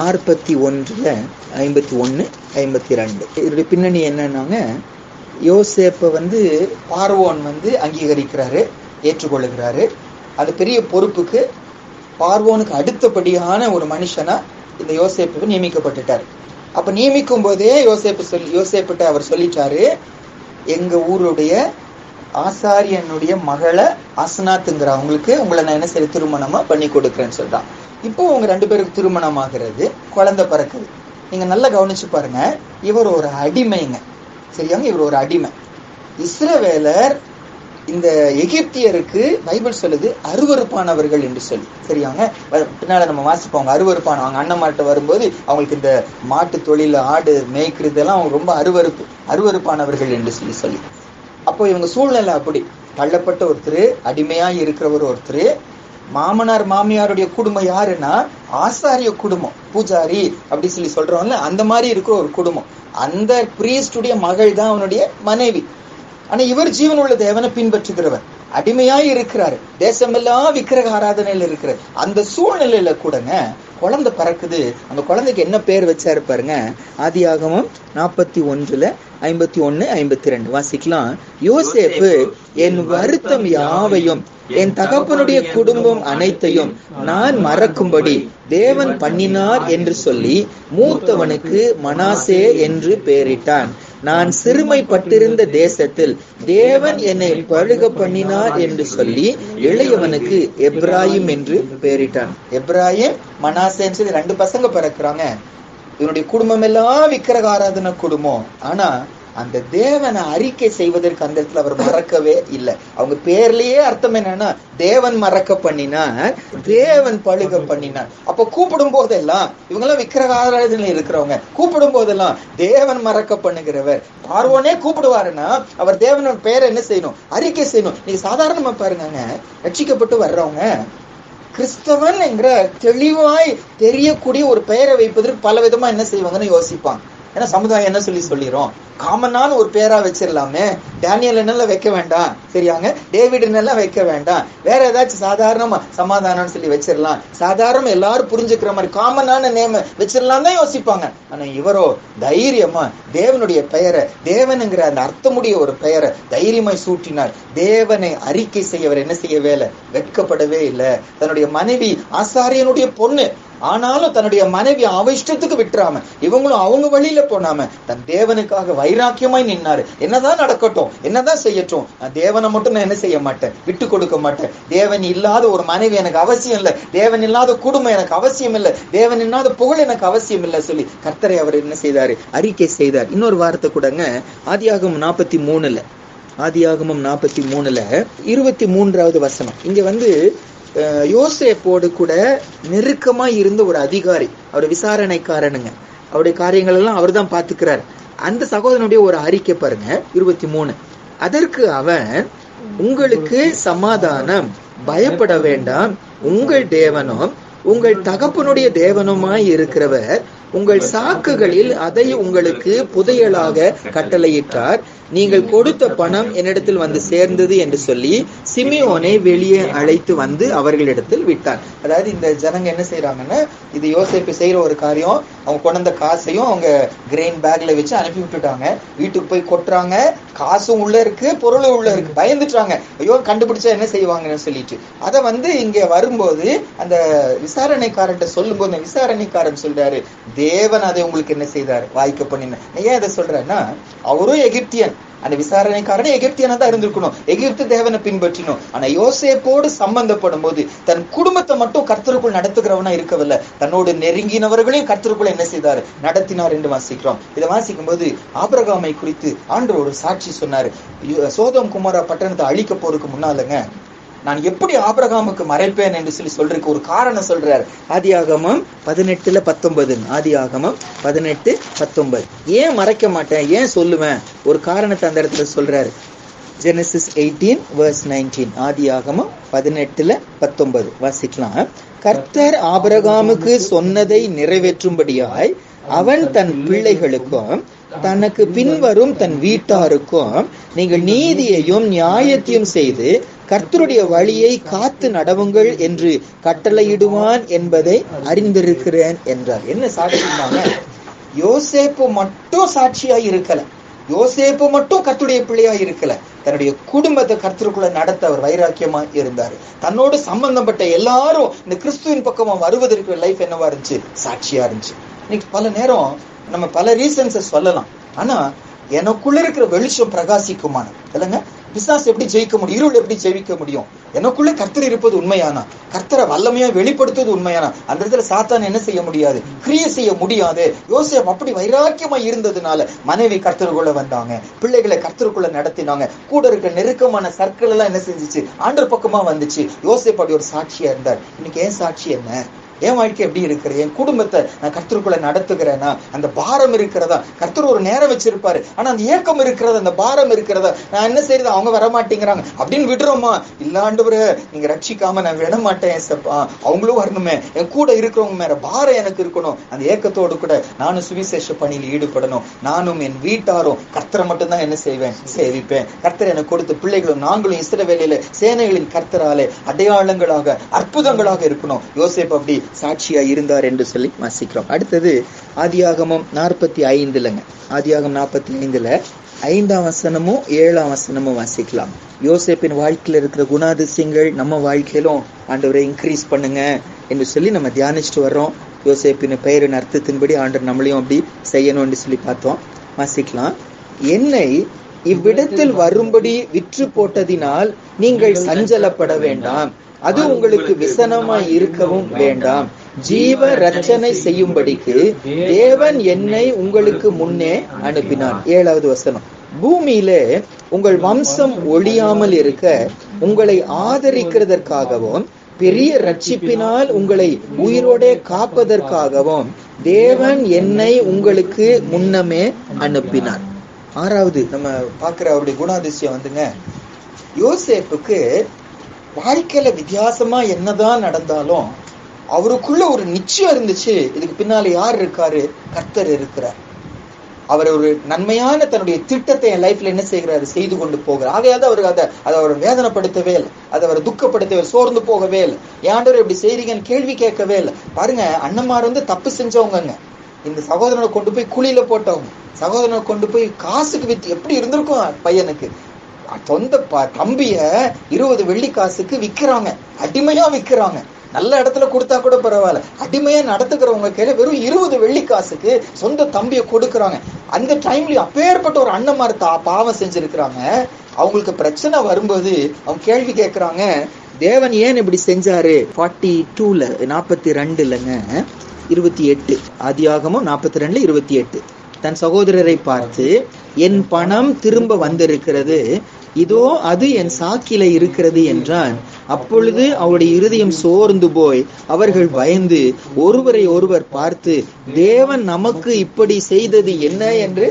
41:51-52. இதனுடைய பின்னணி என்னன்னாங்க, யோசேப்பை பார்வோன் அங்கீகரிக்கிறாரு, ஏற்றுக்கொள்ளுகிறாரு. அது பெரிய பொறுப்புக்கு பார்வோனுக்கு அடுத்தபடியான ஒரு மனுஷனா இந்த யோசேப்பு நியமிக்கப்பட்டுட்டார். அப்ப நியமிக்கும் போதே யோசேப்பிட்ட அவர் சொல்லிட்டாரு, எங்க ஊருடைய ஆசாரியனுடைய மகளை அஸ்னாத்துங்கிறவங்களுக்கு உங்களை நான் என்ன சரி திருமணமா பண்ணி கொடுக்குறேன்னு சொல்றான். இப்போ உங்க 2 பேருக்கு திருமணம் ஆகிறது, குழந்தை பிறக்குது. நீங்க நல்லா கவனிச்சு பாருங்க, இவர் ஒரு அடிமைங்க, சரியாங்க, இவர் ஒரு அடிமை. இஸ்ரவேலர் இந்த எகிப்தியருக்கு பைபிள் சொல்லுது அருவருப்பானவர்கள் என்று சொல்லி, சரியாங்க. பின்னால நம்ம வாசிப்போம், அருவருப்பான அவங்க அண்ணன்மாட்ட வரும்போது அவங்களுக்கு இந்த மாட்டு தொழில், ஆடு மேய்க்கிறதெல்லாம் அவங்க ரொம்ப அருவருப்பானவர்கள் என்று சொல்லி. அப்போ இவங்க சூழ்நிலை அப்படி தள்ளப்பட்ட ஒருத்தர், அடிமையா இருக்கிறவர் ஒருத்தர். மாமனார் மாமியாருடைய குடும்பம் யாருன்னா ஆசாரிய குடும்பம், பூஜாரி அப்படி சொல்லி சொல்றோம்ல, அந்த மாதிரி இருக்கிற ஒரு குடும்பம். அந்த பிரீஸ்டுடைய மகள் தான் அவனுடைய மனைவி. ஆனா இவர் ஜீவனுள்ள தேவனை பின்பற்றுகிறவர், அடிமையாய் இருக்கிறாரு, தேசமெல்லாம் விக்கிரக ஆராதனையில இருக்கிறார். அந்த சூழ்நிலையில கூடங்க குழந்தை பிறக்குது. அந்த குழந்தைக்கு என்ன பேர் வச்சாரு பாருங்க. ஆதியாகமம் 41:51-52 வாசிக்கலாம். யோசேப்பு என் வருத்தம் யாவையும் என் தகப்பனுடைய குடும்பம் அனைத்தையும் நான் மறக்கும்படி தேவன் பண்ணினார் என்று சொல்லி மூத்தவனுக்கு மனாசே என்று பெயரிட்டான். நான் சிறுமைப்பட்டிருந்த தேசத்தில் தேவன் என்னை பழுக பண்ணினார் என்று சொல்லி இளையவனுக்கு எப்ராயிம் என்று பெயரிட்டான். எப்ராயிம் மனாசேன்னு சொல்லி 2 பசங்க பிறக்கிறாங்க. இவனுடைய குடும்பம் எல்லாம் விக்கிரக ஆராதனை குடும்பம். ஆனா அந்த தேவனை அறிக்கை செய்வதற்கு அந்த இடத்துல அவர் மறக்கவே இல்லை. அவங்க பேர்லயே அர்த்தம் என்னன்னா, தேவன் மறக்க பண்ணினார், தேவன் பழுக பண்ணினார். அப்ப கூப்பிடும் போதெல்லாம் இவங்கெல்லாம் விக்கிரக ஆராதனையில இருக்கிறவங்க, கூப்பிடும் போதெல்லாம் தேவன் மறக்க பண்ணுகிறவர். பார்வோனே கூப்பிடுவாருன்னா அவர் தேவனோட பேரை என்ன செய்யணும், அறிக்கை செய்யணும். நீங்க சாதாரணமா பாருங்க, ரட்சிக்கப்பட்டு வர்றவங்க கிறிஸ்தவன் என்கிற தெளிவாய் தெரியக்கூடிய ஒரு பெயரை வைப்பதற்கு பல விதமா என்ன செய்வாங்கன்னு யோசிப்பாங்க. ஏன்னா சமுதாயம் என்ன சொல்லிரும், காமனான ஒரு பேரா வச்சிடலாமே, டேனியல் என்னெல்லாம் வைக்க வேண்டாம், சரியாங்க, டேவிட் என்னெல்லாம் வைக்க வேண்டாம், வேற ஏதாச்சும் சாதாரணமா சமாதானம் சொல்லி வச்சிடலாம், சாதாரண எல்லாரும் புரிஞ்சுக்கிற மாதிரி காமனான நேம் வச்சிடலாம் தான் யோசிப்பாங்க. ஆனா இவரோ தைரியமா தேவனுடைய பெயரை, தேவனுங்கிற அந்த அர்த்தமுடைய ஒரு பெயரை தைரியமாய் சூட்டினார். தேவனை அறிக்கை செய்யவர் என்ன செய்யவே இல்லை, வெட்கப்படவே இல்லை. தன்னுடைய மனைவி ஆசாரியனுடைய பொண்ணு, ஆனாலும் தன்னுடைய மனைவி அவ இஷ்டத்துக்கு விட்டுறாம, இவங்களும் அவங்க வழியில போனாம தன் தேவனுக்காக வைராக்கியமாய் நின்னாரு. என்னதான் நடக்கட்டும், என்னதான் செய்யட்டும், தேவனை மட்டும் நான் என்ன செய்ய மாட்டேன், விட்டு கொடுக்க மாட்டேன். தேவன் இல்லாத ஒரு மனைவி எனக்கு அவசியம் இல்லை, தேவன் இல்லாத குடும்பம் எனக்கு அவசியம் இல்லை, தேவன் இல்லாத புகழ் எனக்கு அவசியம் இல்லை சொல்லி கர்த்தரை அவர் என்ன செய்தாரு, அறிக்கை செய்தார். இன்னொரு வார்த்தை கூடங்க, ஆதியாகமம் 43:23 வசனம். இங்க யோசேப்போடு கூட நெருக்கமா இருந்த ஒரு அதிகாரி, அவர் விசாரணைக்காரனுங்க, அவருடைய காரியங்கள் எல்லாம் அவர் தான் பாத்துக்கிறார். அந்த சகோதரனுடைய ஒரு அறிக்கை பாருங்க, 23. அதற்கு அவன், உங்களுக்கு சமாதானம், பயப்பட வேண்டாம், உங்கள் தேவனும் உங்கள் தகப்பனுடைய தேவனுமாய் இருக்கிறவர் உங்கள் சாக்குகளில் அதை உங்களுக்கு புதையலாக கட்டளையிட்டார். நீங்கள் கொடுத்த பணம் என்னிடத்தில் வந்து சேர்ந்தது என்று சொல்லி சிமியோனை வெளியே அழைத்து வந்து அவர்களிடத்தில் விட்டார். அதாவது இந்த ஜனங்க என்ன செய்யறாங்கன்னா, இது யோசேப்பு செய்யற ஒரு காரியம், அவங்க கொண்ட காசையும் அவங்க கிரெயின் பேக்ல வச்சு அனுப்பி விட்டுட்டாங்க. வீட்டுக்கு போய் கொட்டுறாங்க, காசும் உள்ள இருக்கு, பொருளும் உள்ள இருக்கு. பயந்துட்டாங்க, ஐயோ கண்டுபிடிச்சா என்ன செய்வாங்கன்னு சொல்லிட்டு. அதை இங்க வரும்போது அந்த விசாரணைக்காரன் சொல்லும் போது விசாரணைக்காரன் சொல்றாரு, தேவன் அதை உங்களுக்கு என்ன செய்தார், வாய்க்க பண்ணின. ஏன் அதை சொல்றேன்னா, அவரும் எகிப்தியன், அந்த விசாரணைக்காரனே எகிப்தியனா தான் இருந்திருக்கணும், எகிப்து தேவனை பின்பற்றினோம். ஆனா யோசேப்போடு சம்பந்தப்படும் போது தன் குடும்பத்தை மட்டும் கர்த்தருக்குள் நடத்துகிறவனா இருக்கவில்லை, தன்னோடு நெருங்கினவர்களையும் கர்த்தருக்குள் என்ன செய்தார், நடத்தினார் என்று வாசிக்கிறோம். இதை வாசிக்கும் போது ஆபிரகாமை குறித்து ஆண்டவர் ஒரு சாட்சி சொன்னாரு. சோதோம் குமாரா பட்டணத்தை அழிக்க போறதுக்கு முன்னாலங்க, நான் எப்படி ஆபிரகாமுக்கு மறைப்பேன் என்று சொல்றதுக்கு ஒரு காரணம் சொல்றாரு. ஆதியாகமம் 18:19. ஆதியாகமம் 18:19. ஏன் மறைக்க மாட்டேன், ஏன் சொல்லுவேன், ஒரு காரணத்தை அந்த இடத்துல சொல்றாரு. Genesis 18:19. ஆதியாகமம் 18:19 வாசிக்கலாம். கர்த்தர் ஆபிரகாமுக்கு சொன்னதை நிறைவேற்றும்படியாய் அவன் தன் பிள்ளைகளுக்கும் தனக்கு பின்வரும் தன் வீட்டாருக்கும் நீங்கள் நீதியையும் நியாயத்தையும் செய்து கர்த்தருடைய வழியை காத்து நடவுங்கள் என்று கட்டளையிடுவான் என்பதை அறிந்திருக்கிறேன் என்றார். என்ன சாட்சினாங்க, யோசேப்பு மட்டும் சாட்சியாய் இருக்கல, யோசேப்பு மட்டும் கர்த்தருடைய பிள்ளையாய் இருக்கல, தன்னுடைய குடும்பத்தை கர்த்தருக்குள்ள நடத்த அவர் வைராக்கியமா இருந்தாரு. தன்னோடு சம்பந்தப்பட்ட எல்லாரும் இந்த கிறிஸ்துவின் பக்கமா வருவதற்கு லைஃப் என்னவா இருந்துச்சு, சாட்சியா இருந்துச்சு. இன்னைக்கு பல நேரம் நம்ம பல ரீசன்ஸை சொல்லலாம், ஆனா எனக்குள்ள இருக்கிற வெளிச்சம் பிரகாசிக்குமான இல்லைங்க, பிசாசு எப்படி ஜெயிக்க முடியும், இருள் எப்படி ஜெயிக்க முடியும், எனக்குள்ள கர்த்தர் இருப்பது உண்மையானா, கர்த்தரை வல்லமையா வெளிப்படுத்துவது உண்மையானா, அந்த இடத்துல சாத்தான் என்ன செய்ய முடியாது, கிரியை செய்ய முடியாது. யோசேப்பு அப்படி வைராக்கியமா இருந்ததுனால மனைவி கர்த்தருக்குள்ள வந்தாங்க, பிள்ளைகளை கர்த்தருக்குள்ள நடத்தினாங்க, கூட இருக்கிற நெருக்கமான சர்க்கிள் எல்லாம் என்ன செஞ்சிச்சு, ஆண்டவர் பக்கமா வந்துச்சு. யோசேப்பு அப்படி ஒரு சாட்சியா இருந்தார். இன்னைக்கு ஏன் சாட்சி என்ன, என் வாழ்க்கை எப்படி இருக்கிற, என் குடும்பத்தை நான் கர்த்தருக்குள்ள நடத்துகிறேன்னா, அந்த பாரம் இருக்கிறதா, கர்த்தர் ஒரு நேரம் வச்சிருப்பாரு, ஆனா அந்த ஏக்கம் இருக்கிறதா, அந்த பாரம் இருக்கிறதா, நான் என்ன செய்யறது, அவங்க வரமாட்டேங்கிறாங்க அப்படின்னு விடுறோமா, இல்லாண்டவரே நீங்க ரட்சிக்காம நான் விட மாட்டேன், அவங்களும் வரணுமே, என் கூட இருக்கிறவங்க மேல பாரம் எனக்கு இருக்கணும், அந்த ஏக்கத்தோடு கூட நானும் சுவிசேஷ பணியில் ஈடுபடணும், நானும் என் வீட்டாரும் கர்த்தரை மட்டும்தான் என்ன செய்வேன், சேவிப்பேன். கர்த்தர் எனக்கு கொடுத்த பிள்ளைகளும் நாங்களும் இஸ்ரவேலிலே சேனைகளின் கர்த்தராலே அடையாளங்களாக அற்புதங்களாக இருக்கணும். யோசேப்பு அப்படி சாட்சியா இருந்தார் என்று சொல்லி வாசிக்கிறோம். அடுத்தது ஆதியாகமம் 45. ஆதியாகமம் 45 5ஆம் வசனமும் 7ஆம் வசனமும் வாசிக்கலாம். யோசேப்பின் வாழ்க்கையில இருக்கிற குணாதிசயங்கள் நம்ம வாழ்க்கையிலும் ஆண்டவரை இன்க்ரீஸ் பண்ணுங்க என்று சொல்லி நம்ம தியானிச்சுட்டு வர்றோம். யோசேப்பின் பெயரின் அர்த்தத்தின்படி ஆண்டவர் நம்மளையும் அப்படி செய்யணும் என்று சொல்லி பார்த்தோம். வாசிக்கலாம். என்னை இவ்விடத்தில் வரும்படி விற்று போட்டதினால் நீங்கள் சஞ்சலப்பட வேண்டாம், அது உங்களுக்கு விசனமாய் இருக்கவும் வேண்டாம். ஜீவ ரட்சனை செய்யும்படிக்கு தேவன் என்னை உங்களுக்கு முன்னே அனுப்பினார். 7வது வசனம். பூமியிலே உங்கள் வம்சம் ஒழியாமல் இருக்க உங்களை ஆதரிக்கிறதற்காகவும் பெரிய ரட்சிப்பினால் உங்களை உயிரோட காப்பதற்காகவும் தேவன் என்னை உங்களுக்கு முன்னமே அனுப்பினார். 6வது நம்ம பாக்குற அவருடைய குணாதிசயம் வந்துங்க, யோசேப்புக்கு வாழ்க்கையில வித்தியாசமா என்னதான் நடந்தாலும் அவருக்குள்ள ஒரு நிச்சயம் இருந்துச்சு, இதுக்கு பின்னால யார் இருக்காரு, கர்த்தர் இருக்கிறார். அவர் ஒரு நன்மையான தன்னுடைய திட்டத்தை என் லைஃப்ல என்ன செய்கிறாரு, செய்து கொண்டு போகிறார். ஆகையாவது அவருக்கு அதை அவர் வேதனைப்படுத்தவே இல்லை, அதை அவர் துக்கப்படுத்தவே, சோர்ந்து போகவே இல்லை. ஏன்டவர் எப்படி செய்றீங்கன்னு கேள்வி கேட்கவே இல்லை. பாருங்க, அண்ணன்மார் தப்பு செஞ்சவங்க, இந்த சகோதரனை கொண்டு போய் குழியில போட்டவங்க, சகோதரனை கொண்டு போய் காசுக்கு வித்து எப்படி இருந்திருக்கும் பையனுக்கு, சொந்த தம்பிய 20 வெள்ளி காசுக்கு விக்கிறாங்க, அடிமையா விக்கிறாங்க. நல்ல இடத்துல கொடுத்தா கூட பரவாயில்ல, அடிமையா நடத்துக்கிறவங்க கையில வெறும் 20 வெள்ளி காசுக்கு சொந்த தம்பியை கொடுக்கறாங்க. அந்த டைம்ல அப்பேற்பட்ட ஒரு அண்ணன்மார் பாவம் செஞ்சிருக்கிறாங்க. அவங்களுக்கு பிரச்சனை வரும்போது அவங்க கேள்வி கேட்கிறாங்க, தேவன் ஏன் இப்படி செஞ்சாரு. 42 42 28 ஆதியாகமம் 42:28. தன் சகோதரரை பார்த்து, என் பணம் திரும்ப வந்திருக்கிறது, இதோ அது என் சாக்கில இருக்கிறது என்றான். அப்பொழுது அவருடைய இருதயம் சோர்ந்து போய் அவர்கள் பயந்து ஒருவரை ஒருவர் பார்த்து, தேவன் நமக்கு இப்படி செய்தது என்ன என்று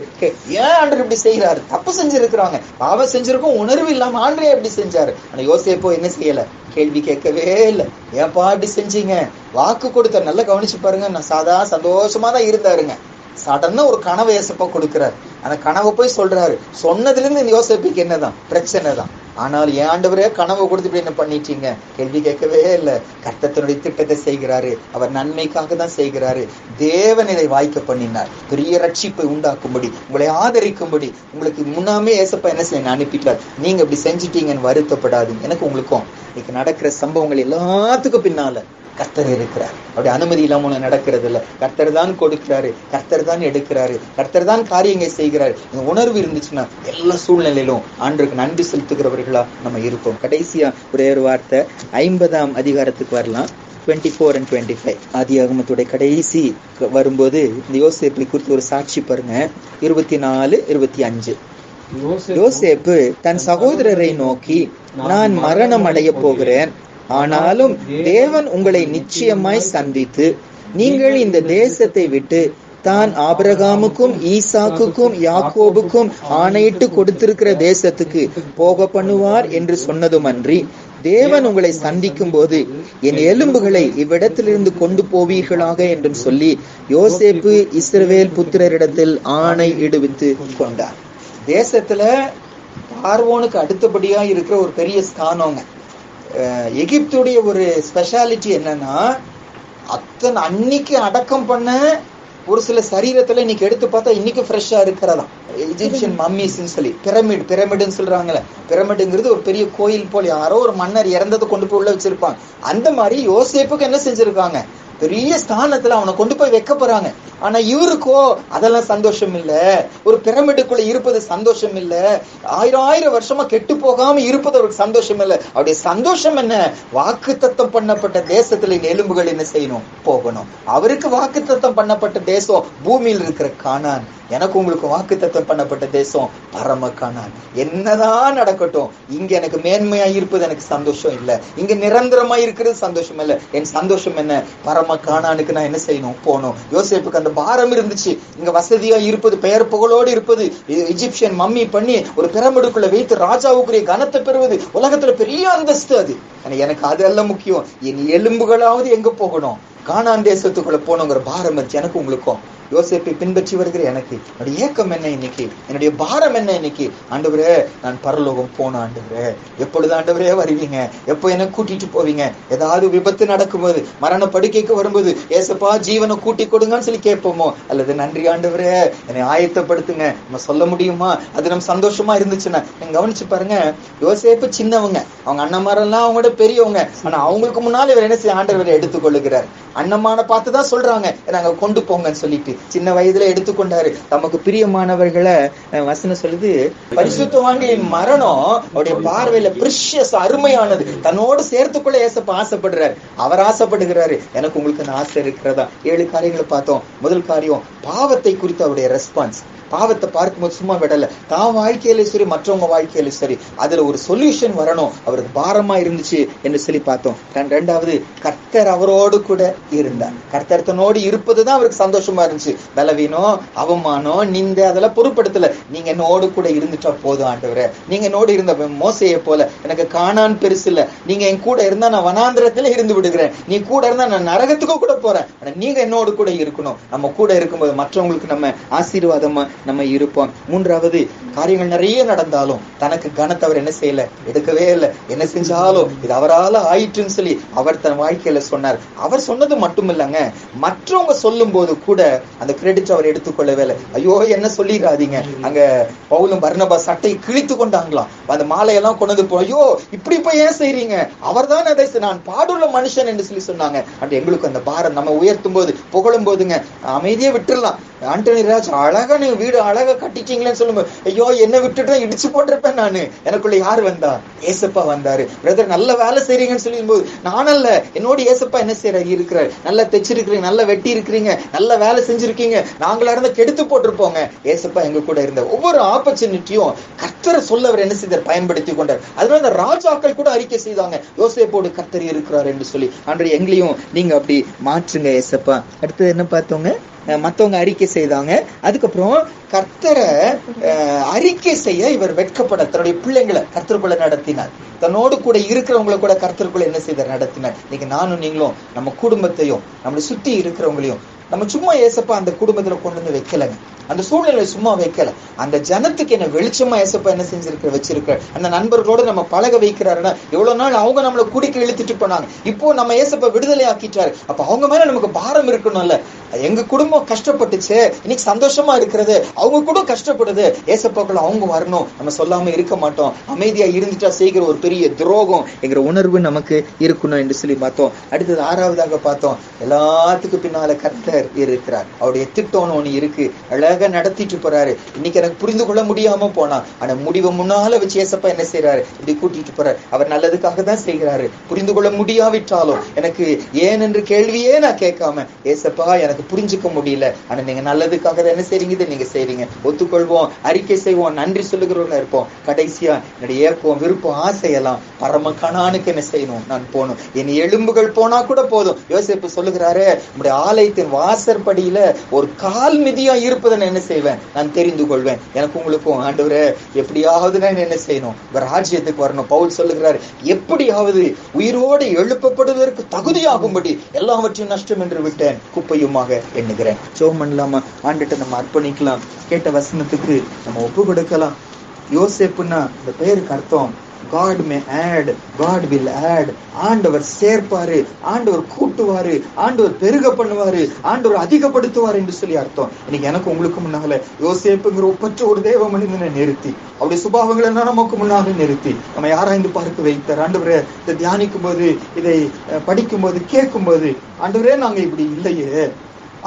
ஏன் ஆண்டவர் இப்படி செய்யறாரு? தப்பு செஞ்சிருக்கிறாங்க, பாவம் செஞ்சிருக்கோம், உணர்வு இல்லாம ஆண்டவரே எப்படி செஞ்சாரு? ஆனா யோசேப்போ என்ன செய்யல? கேள்வி கேட்கவே இல்லை. ஏன்பா இப்படி செஞ்சீங்க? வாக்கு கொடுத்த நல்லா கவனிச்சு பாருங்க. நான் சந்தோஷமா தான் இருந்தாருங்க. சடனா ஒரு கனவை ஏசப்பா கொடுக்கிறாரு. அந்த கனவை போய் சொல்றாரு. சொன்னதுல இருந்து இந்த யோசேப்புக்கு என்னதான் பிரச்சனை தான். ஆனால் ஏன் ஆண்டவரே கனவை கொடுத்து இப்படி என்ன பண்ணிட்டீங்க? கேள்வி கேட்கவே இல்லை. கர்த்தருடைய திட்டத்தை செய்கிறாரு. அவர் நன்மைக்காக தான் செய்கிறாரு. தேவன் இதை வாய்க்க பண்ணினார். பெரிய ரட்சிப்பை உண்டாக்கும்படி, உங்களை ஆதரிக்கும்படி, உங்களுக்கு முன்னாமே ஏசப்பா என்ன செய்ய அனுப்பிட்டார். நீங்க இப்படி செஞ்சிட்டீங்கன்னு வருத்தப்படாதீங்க. எனக்கு உங்களுக்கும் இன்னைக்கு நடக்கிற சம்பவங்கள் எல்லாத்துக்கும் பின்னால கர்த்தர் இருக்கிறார். அப்படி அனுமதி இல்லாம ஒண்ணு நடக்கிறது இல்ல. கர்த்தர் தான் கொடுக்கிறாரு, கர்த்தர் தான் எடுக்கிறாரு, கர்த்தர் தான் காரியங்கள் செய்கிறாரு. இந்த உணர்வு இருந்துச்சுன்னா எல்லா சூழ்நிலையிலும் ஆண்டவருக்கு நன்றி செலுத்துகிறவர்களா நம்ம இருப்போம். கடைசியா ஒரே ஒரு வார்த்தை 50ஆம் அதிகாரத்துக்கு வரலாம். 24 and 25 ஆதியாகமத்துடைய கடைசி வரும்போது இந்த யோசேப்பை குறித்து ஒரு சாட்சி பாருங்க. 24, 25. யோசேப்பு தன் சகோதரரை நோக்கி, நான் மரணம் அடைய போகிறேன், ஆனாலும் தேவன் உங்களை நிச்சயமாய் சந்தித்து நீங்கள் இந்த தேசத்தை விட்டு தான் ஆபிரகாமுக்கும் ஈசாக்குக்கும் யாக்கோபுக்கும் ஆணையிட்டு கொடுத்திருக்கிற தேசத்துக்கு போக பண்ணுவார் என்று சொன்னதுமன்றி, தேவன் உங்களை சந்திக்கும் போது என் எலும்புகளை இவ்விடத்திலிருந்து கொண்டு போவீர்களாக என்றும் சொல்லி யோசேப்பு இஸ்ரவேல் புத்திரரிடத்தில் ஆணை இடுவித்து கொண்டார். தேசத்துல பார்வோனுக்கு அடுத்தபடியா இருக்கிற ஒரு பெரிய ஸ்தானங்க. எகிப்துடைய ஒரு ஸ்பெஷாலிட்டி என்னன்னா, அன்னைக்கு அடக்கம் பண்ண ஒரு சில சரீரத்துல இன்னைக்கு எடுத்து பார்த்தா இன்னைக்கு ஃப்ரெஷ்ஷா இருக்கிறதா. எஜிப்சியன் மம்மிஸ்ன்னு சொல்லி பிரமிடுன்னு சொல்றாங்கல்ல. பிரமிடுங்கிறது ஒரு பெரிய கோயில் போல, யாரோ ஒரு மன்னர் இறந்ததை கொண்டு போய் உள்ள வச்சிருப்பாங்க. அந்த மாதிரி யோசேப்புக்கு என்ன செஞ்சிருக்காங்க? பெரிய ஸ்தானத்துல அவனை கொண்டு போய் வைக்க போறாங்க. ஆனா இவருக்கோ அதெல்லாம் சந்தோஷம் இல்ல. ஒரு பிரமிடுக்குள்ள இருப்பது சந்தோஷம் இல்ல. ஆயிரம் வருஷமா கெட்டு போகாம இருப்பது அவருக்கு சந்தோஷம் இல்ல. அவருடைய சந்தோஷம் என்ன? வாக்குத்தத்தம் பண்ணப்பட்ட தேசத்துல எலும்புகள் என்ன செய்யணும்? போகணும். அவருக்கு வாக்குத்தத்தம் பண்ணப்பட்ட தேசம் பூமியில் இருக்கிற கானான். எனக்கு உங்களுக்கு வாக்குத்தத்தம் பண்ணப்பட்ட தேசம் பரம கானான். என்னதான் நடக்கட்டும், இங்க எனக்கு மேன்மையா இருப்பது எனக்கு சந்தோஷம் இல்ல. இங்க நிரந்தரமா இருக்கிறது சந்தோஷம் இல்ல. என் சந்தோஷம் என்ன? பரம கானானுக்கு நான் என்ன செய்யணும்? போகணும். யோசேப்புக்கு அந்த பாரம் இருந்துச்சு. இங்க வசதியா இருப்பது, பெயர் புகழோடு இருப்பது, எஜிப்சியன் மம்மி பண்ணி ஒரு பிரமிடுக்குள்ள வைத்து ராஜாவுக்குரிய கனத்தை பெறுவது, உலகத்துல பெரிய அந்தஸ்து அது. எனக்கு அதெல்லாம் முக்கியம். என் எலும்புகளாவது எங்க போகணும்? கானான் தேசத்துக்குள்ள போனோங்கிற பாரம் இருந்துச்சு எனக்கு உங்களுக்கும். யோசேப்பை பின்பற்றி வருகிற எனக்கு என்னுடைய ஏக்கம் என்ன இன்னைக்கு? என்னுடைய பாரம் என்ன இன்னைக்கு? ஆண்டவரே, நான் பரலோகம் போன ஆண்டவரே, எப்பொழுது ஆண்டவரே வருவீங்க? எப்போ என்ன கூட்டிட்டு போவீங்க? ஏதாவது விபத்து நடக்கும்போது, மரண படுக்கைக்கு வரும்போது, ஏசப்பா ஜீவனை கூட்டி கொடுங்கன்னு சொல்லி கேட்போமோ? அல்லது நன்றி ஆண்டவரே, என்னை ஆயத்தப்படுத்துங்க, நம்ம சொல்ல முடியுமா? அது நம்ம சந்தோஷமா இருந்துச்சுன்னா. நீங்க கவனிச்சு பாருங்க, யோசேப்பு சின்னவங்க, அவங்க அண்ணன்மாரெல்லாம் அவங்களோட பெரியவங்க. ஆனா அவங்களுக்கு முன்னால இவர் என்ன செய்ய? ஆண்டவரை எடுத்துக்கொள்ளுகிறார். அண்ணமான பார்த்துதான் சொல்றாங்க, நாங்க கொண்டு போங்கன்னு சொல்லிட்டு சின்ன வயதுல எடுத்துக்கொண்டாரு. தமக்கு பிரியமானவர்களை வசனம் சொல்லுது, பரிசுத்தவான்களின் மரணம் அவருடைய பார்வையில பிரிஷியஸ், அருமையானது. தன்னோடு சேர்த்துக்குள்ள ஏசப்ப ஆசைப்படுறாரு. அவர் ஆசைப்படுகிறாரு. எனக்கு உங்களுக்கு அந்த ஆசை இருக்கிறதா? 7 காரியங்களை பார்த்தோம். முதல் காரியம், பாவத்தை குறித்து அவருடைய ரெஸ்பான்ஸ். பாவத்தை பார்க்கும்போது சும்மா விடல. தான் வாழ்க்கையில சரி, மற்றவங்க வாழ்க்கையில சரி, அதுல ஒரு சொல்யூஷன் வரணும். அவருக்கு பாரமா இருந்துச்சு என்று சொல்லி பார்த்தோம். ரெண்டாவது, கர்த்தர் அவரோடு கூட இருந்தார். கர்த்தர் தன்னோடு இருப்பதுதான் அவருக்கு சந்தோஷமா இருந்துச்சு. பலவீனம், அவமானம், நிந்த அதெல்லாம் பொருட்படுத்தல. நீங்க என்னோடு கூட இருந்துட்டா போதும் ஆண்டவரே. நீங்க என்னோடு இருந்த மோசையை போல எனக்கு கானான் பெருசு இல்ல. நீங்க என் கூட இருந்தா நான் வனாந்திரத்துல இருந்து விடுகிறேன். நீ கூட இருந்தா நான் நரகத்துக்கு கூட போறேன். ஆனா நீங்க என்னோடு கூட இருக்கணும். நம்ம கூட இருக்கும்போது மற்றவங்களுக்கு நம்ம ஆசீர்வாதமா நம்ம இருப்போம். மூன்றாவது, காரியங்கள் நிறைய நடந்தாலும் தனக்கு கனத்தை அவர் என்ன செய்யல? எடுக்கவே இல்லை. என்ன செஞ்சாலும் இது அவரால் ஆயிற்றுன்னு சொல்லி அவர் தன் வாழ்க்கையில சொன்னார். அவர் சொன்னது மட்டும் இல்லைங்க, மற்றவங்க சொல்லும் போது கூட அந்த கிரெடிட் அவர் எடுத்துக்கொள்ளவே இல்லை. ஐயோ என்ன சொல்லிடாதீங்க, அங்க பவுலும் பர்னபா சட்டை கிழித்து கொண்டாங்களாம். அந்த மாலையெல்லாம் கொண்டு போய், ஐயோ இப்படி போய் ஏன் செய்றீங்க? அவர் தான் அதை நான் பாடுள்ள மனுஷன் என்று சொல்லி சொன்னாங்க. அப்படி எங்களுக்கு அந்த பாரம் நம்ம உயர்த்தும் போது, புகழும் போதுங்க அமைதியே விட்டுடலாம். ஆண்டனி ராஜ் அழகா நீங்க வீடு அழகா கட்டிட்டீங்களேன்னு சொல்லுங்க, ஐயோ என்ன விட்டுட்டு இடிச்சு போட்டிருப்பேன் நானு, எனக்குள்ள யார் வந்தா? ஏசப்பா வந்தாரு. பிரதர் நல்ல வேலை செய்றீங்கன்னு சொல்லும் போது, நானல்ல, என்னோட ஏசப்பா என்ன செய்யறாரு இருக்கிறார். நல்லா தைச்சிருக்கிறீங்க, நல்லா வெட்டி இருக்கிறீங்க, நல்ல வேலை செஞ்சிருக்கீங்க, நாங்களா இருந்தா கெடுத்து போட்டிருப்போங்க. ஏசப்பா எங்க கூட இருந்த ஒவ்வொரு ஆப்பர்ச்சுனிட்டியும் கர்த்தரை சொல்ல அவர் என்ன செய்தார், பயன்படுத்தி கொண்டார். அதனால அந்த ராஜாக்கள் கூட அறிக்கை செய்தாங்க, யோசேப்போடு கர்த்தர் இருக்கிறார் என்று சொல்லி. அன்று எங்களையும் நீங்க அப்படி மாற்றுங்க ஏசப்பா. அடுத்தது என்ன பார்த்தோங்க, மத்தவங்க அறிக்கை செய்தாங்க. அதுக்கப்புறம் கர்த்தரை அறிக்கை செய்ய இவர் வெட்கப்பட தன்னுடைய பிள்ளைங்களை கர்த்தருக்குள்ள நடத்தினார். தன்னோடு கூட இருக்கிறவங்களை கூட கர்த்தருக்குள்ள என்ன செய்தார், நடத்தினார். இன்னைக்கு நானும் நீங்களும் நம்ம குடும்பத்தையும் நம்மளை சுத்தி இருக்கிறவங்களையும் நம்ம சும்மா ஏசப்பா அந்த குடும்பத்துல கொண்டு வந்து வைக்கலங்க, அந்த சூழ்நிலை சும்மா வைக்கல. அந்த ஜனத்துக்கு என்ன வெளிச்சமா ஏசப்பா என்ன செஞ்சிருக்க வச்சிருக்க. அந்த நண்பர்களோட நம்ம பழக வைக்கிறாருன்னா, எவ்வளவு நாள் அவங்க நம்மளை குடிக்க இழுத்துட்டு போனாங்க, இப்போ நம்ம ஏசப்பா விடுதலை ஆக்கிட்டாரு. அப்ப அவங்க மேல நமக்கு பாரம் இருக்கணும்ல. எங்க குடும்பம் கஷ்டப்பட்டுச்சு, இன்னைக்கு சந்தோஷமா இருக்கிறது, அவங்க கூட கஷ்டப்படுது, ஏசப்பாக்குள்ள அவங்க வரணும். நம்ம சொல்லாம இருக்க மாட்டோம், அமைதியா இருந்துட்டா செய்கிற ஒரு பெரிய துரோகம் என்கிற உணர்வு நமக்கு இருக்கணும் என்று சொல்லி பார்த்தோம். அடுத்தது 6வதாக பார்த்தோம், எல்லாத்துக்கும் பின்னால கர்த்தர் இருக்கிறார். அவருடைய திட்டம்னு ஒண்ணு இருக்கு, அழகா நடத்திட்டு போறாரு. இன்னைக்கு எனக்கு புரிந்து கொள்ள முடியாம போனா, ஆனா முடிவை முன்னால வச்சு ஏசப்பா என்ன செய்யறாரு, இப்படி கூட்டிட்டு போறாரு. அவர் நல்லதுக்காக தான் செய்கிறாரு. புரிந்து கொள்ள முடியாவிட்டாலும் எனக்கு ஏன் என்று கேள்வியே நான் கேட்காம, ஏசப்பா எனக்கு புரிஞ்சுக்க முடியல, ஆனா நீங்க நல்லதுக்காக தான் என்ன செய்றீங்க, இதை நீங்க செய்றீங்க, ஒத்துக்கொள்வோம், அறிக்கை செய்வோம், நன்றி சொல்லுகிறவங்க இருப்போம். கடைசியா என்னுடைய ஏக்கம், விருப்பம், ஆசையெல்லாம் பரம கனானுக்கு என்ன செய்யணும், நான் போகணும், என் எலும்புகள் போனா கூட போதும். யோசேப்பு சொல்லுகிறாரு, நம்முடைய ஆலயத்தின் வாசற்படியில ஒரு கால் மிதியா இருப்பதை நான் என்ன செய்வேன், நான் தெரிந்து கொள்வேன். எனக்கு உங்களுக்கும் ஆண்டவரே எப்படியாவது நான் என்ன செய்யணும், ராஜ்யத்துக்கு வரணும். பவுல் சொல்லுகிறாரு, எப்படியாவது உயிரோடு எழுப்பப்படுவதற்கு தகுதியாகும்படி எல்லாவற்றையும் நஷ்டம் என்று விட்டேன், குப்பையுமாக எண்ணுகிறேன். ஜெபம் பண்ணலாமா? ஆண்டுகிட்ட நம்ம அர்ப்பணிக்கலாம், கேட்ட வசனத்துக்கு நம்ம ஒப்பு கொடுக்கலாம். யோசேப்புன்னா இந்த பெயருக்கு அர்த்தம் God may add, God will add. ஆண்டவர் சேர்ப்பாரு, ஆண்டவர் கூட்டுவாரு, ஆண்டவர் பெருக பண்ணுவாரு, ஆண்டவர் அதிகப்படுத்துவார் என்று சொல்லி அர்த்தம். இன்னைக்கு எனக்கு உங்களுக்கு முன்னால யோசேப்புங்கிற ஒப்பற்ற ஒரு தேவ மனிதனை நிறுத்தி, அவருடைய சுபாவங்கள் என்ன நமக்கு முன்னால நிறுத்தி நம்ம ஆராய்ந்து பார்க்க வைத்தார். ஆண்டவரே, இதை தியானிக்கும் போது, இதை படிக்கும் போது, கேட்கும் போது, ஆண்டவரே நாங்க இப்படி இல்லையே,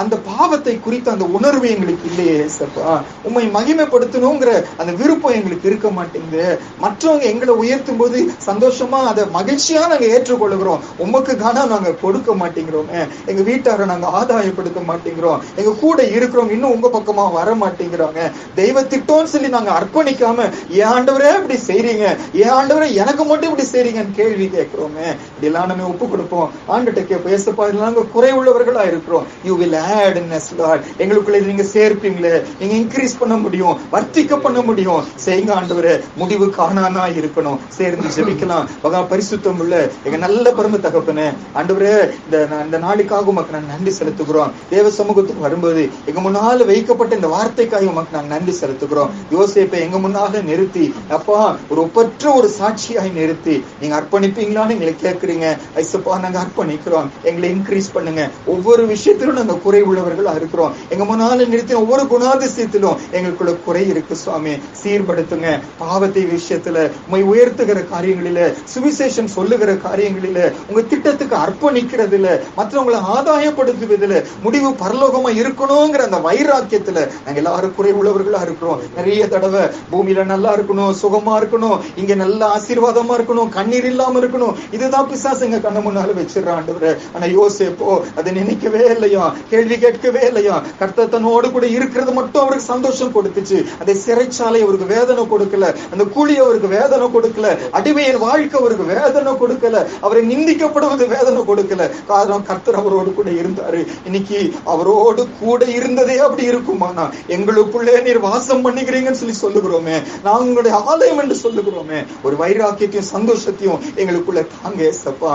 அந்த பாவத்தை குறித்த அந்த உணர்வு எங்களுக்கு இல்லையே ஏசப்பா, உம்மை மகிமைப்படுத்தணுங்கிற அந்த விருப்பம் எங்களுக்கு இருக்க மாட்டேங்குது. மற்றவங்க எங்களை உயர்த்தும் போது சந்தோஷமா அதை மகிழ்ச்சியா நாங்க ஏற்றுக்கொள்ளுகிறோம், உமக்கு கனம் நாங்க கொடுக்க மாட்டேங்கிறோம். எங்க வீட்டாரை நாங்க ஆதாயப்படுத்த மாட்டேங்கிறோம், எங்க கூட இருக்கிறவங்க இன்னும் உங்க பக்கமா வர மாட்டேங்கிறாங்க. தெய்வ திட்டம்னு சொல்லி நாங்க அர்ப்பணிக்காம, ஏன் ஆண்டவரே இப்படி செய்றீங்க, ஏன் ஆண்டவரே எனக்கு மட்டும் இப்படி செய்றீங்கன்னு கேள்வி கேட்கிறோமே. இப்படிலாம் நம்ம ஒப்பு கொடுப்போம். ஆண்டுகிட்ட கேட்போம், ஏசப்பா நாங்க குறை உள்ளவர்களா இருக்கிறோம், யூ வில் எங்களுக்குள்ள நீங்க சேர்ப்பீங்களே, நீங்க இன்க்ரீஸ் பண்ண முடியும், வர்த்திக்க பண்ண முடியும், செய்யுங்க ஆண்டவரே. முடிவு காணானா இருக்கணும். சேர்ந்து ஜெபிக்கலாம். மகா பரிசுத்தம் உள்ள எங்க நல்ல பரம தகப்பனே, ஆண்டவரே, இந்த நாளுக்காக உமக்கு நான் நன்றி செலுத்துகிறோம். தேவ சமூகத்துக்கு வரும்போது எங்க முன்னால வைக்கப்பட்ட இந்த வார்த்தைக்காக உமக்கு நான் நன்றி செலுத்துகிறோம். யோசேப்பை எங்க முன்னால நிறுத்தி, அப்பா, ஒரு ஒப்பற்ற ஒரு சாட்சியாய் நிறுத்தி நீங்க அர்ப்பணிப்பீங்களான்னு எங்களை கேட்கறீங்க. ஐசப்பா, நாங்க அர்ப்பணிக்கிறோம், எங்களை இன்க்ரீஸ் பண்ணுங்க. ஒவ்வொரு விஷயத்திலும் நாங்க குறை உள்ளவர்களா இருக்கிறோம். எங்க முன்னால நிறுத்தி ஒவ்வொரு குணாதிசயத்திலும் எங்களுக்குள்ள குறை இருக்கு சுவாமி, சீர்படுத்துங்க. பாவத்தை விஷயத்துல, உம்மை உயர்த்துகிற காரியங்களில, சுவிசேஷம் சொல்லுகிற காரியங்களில, உங்க திட்டத்துக்கு அர்ப்பணிக்கிறதுல, மற்றவங்களை ஆதாயப்படுத்துவதில், முடிவு பரலோகமா இருக்கணுங்கிற அந்த வைராக்கியத்துல நாங்க எல்லாரும் குறை உள்ளவர்களா இருக்கிறோம். நிறைய தடவை பூமியில நல்லா இருக்கணும், சுகமா இருக்கணும், இங்க நல்ல ஆசீர்வாதமா இருக்கணும், கண்ணீர் இல்லாம இருக்கணும், இதுதான் பிசாசு எங்க கண்ண முன்னால வச்சிடறான். ஆனா யோசேப்போ அதை நினைக்கவே இல்லையா, கேள்வி கேட்கவே இல்லையா. கர்த்தர் தன்னோடு கூட இருக்கிறது மட்டும் அவருக்கு சந்தோஷம் கொடுத்துச்சு. அந்த சிறைச்சாலை அவருக்கு வேதனை கொடுக்கல, அந்த கூலி அவருக்கு வேதனை கொடுக்கல, அடிமையின் வாழ்க்கை அவருக்கு வேதனை கொடுக்கல, அவரை நிந்திக்கப்படுவது வேதனை கொடுக்கல. காரணம், கர்த்தர் அவரோடு கூட இருந்தாரு. இன்னைக்கு அவரோடு கூட இருந்ததே அப்படி இருக்குமானா, எங்களுக்குள்ளே நீர் வாசம் பண்ணுகிறீங்கன்னு சொல்லி சொல்லுகிறோமே, நான் உங்களுடைய ஆலயம் என்று சொல்லுகிறோமே, ஒரு வைராக்கியத்தையும் சந்தோஷத்தையும் எங்களுக்குள்ள தாங்க ஏசப்பா.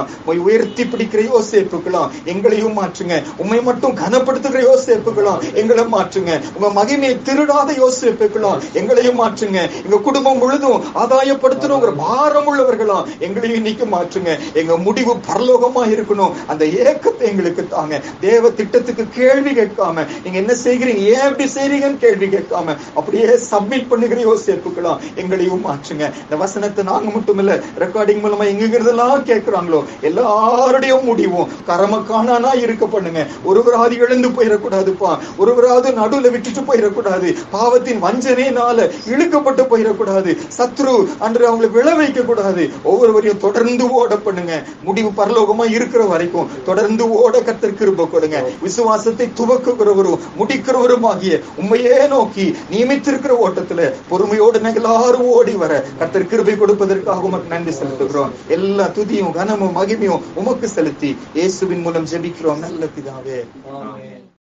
உயர்த்தி பிடிக்கிற யோசேப்புக்கலாம் எங்களையும் மாற்றுங்க. உண்மை மட்டும் கனப்படுத்துகிற யோசேப்புகளும் எங்களை மாற்றுங்க. உங்க மகிமையை திருடாத யோசேப்புகளும் எங்களையும் மாற்றுங்க. எங்க குடும்பம் முழுதும் ஆதாயப்படுத்தணுங்கிற பாரம் உள்ளவர்களும் எங்களையும் இன்னைக்கு மாற்றுங்க. எங்க முடிவு பரலோகமா இருக்கணும், அந்த ஏக்கத்தை எங்களுக்கு தாங்க. தேவ திட்டத்துக்கு கேள்வி கேட்காம, நீங்க என்ன செய்கிறீங்க, ஏன் எப்படி செய்றீங்கன்னு கேள்வி கேட்காம அப்படியே சப்மிட் பண்ணுகிற யோசேப்புகளும் எங்களையும் மாற்றுங்க. இந்த வசனத்தை நாங்க மட்டும் இல்ல, ரெக்கார்டிங் மூலமா எங்கெல்லாம் கேட்கிறாங்களோ எல்லாருடைய முடிவும் கரம காணானா இருக்க பண்ணுங்க. ஒரு விராதிகள் இழந்து போயிடக்கூடாதுப்பா. ஒருவராவது நடுவுல விட்டுட்டு போயிடக்கூடாது. பாவத்தின் வஞ்சனையினால இழுக்கப்பட்டு போயிடக்கூடாது. சத்ரு அன்று அவங்களை விழ வைக்க கூடாது. ஒவ்வொருவரையும் தொடர்ந்து ஓட பண்ணுங்க. முடிவு பரலோகமா இருக்கிற வரைக்கும் தொடர்ந்து ஓட கர்த்தர் கிருபை கொடுங்க. விசுவாசத்தை துவக்குகிறவரும் முடிக்கிறவரும் ஆகிய உண்மையே நோக்கி நியமித்திருக்கிற ஓட்டத்துல பொறுமையோடு நாங்கள் எல்லாரும் ஓடி வர கர்த்தர் கிருபை கொடுப்பதற்காக உமக்கு நன்றி செலுத்துகிறோம். எல்லா துதியும் கனமும் மகிமையும் உமக்கு செலுத்தி இயேசுவின் மூலம் ஜெபிக்கிறோம் நல்ல பிதாவே. ஆமென்.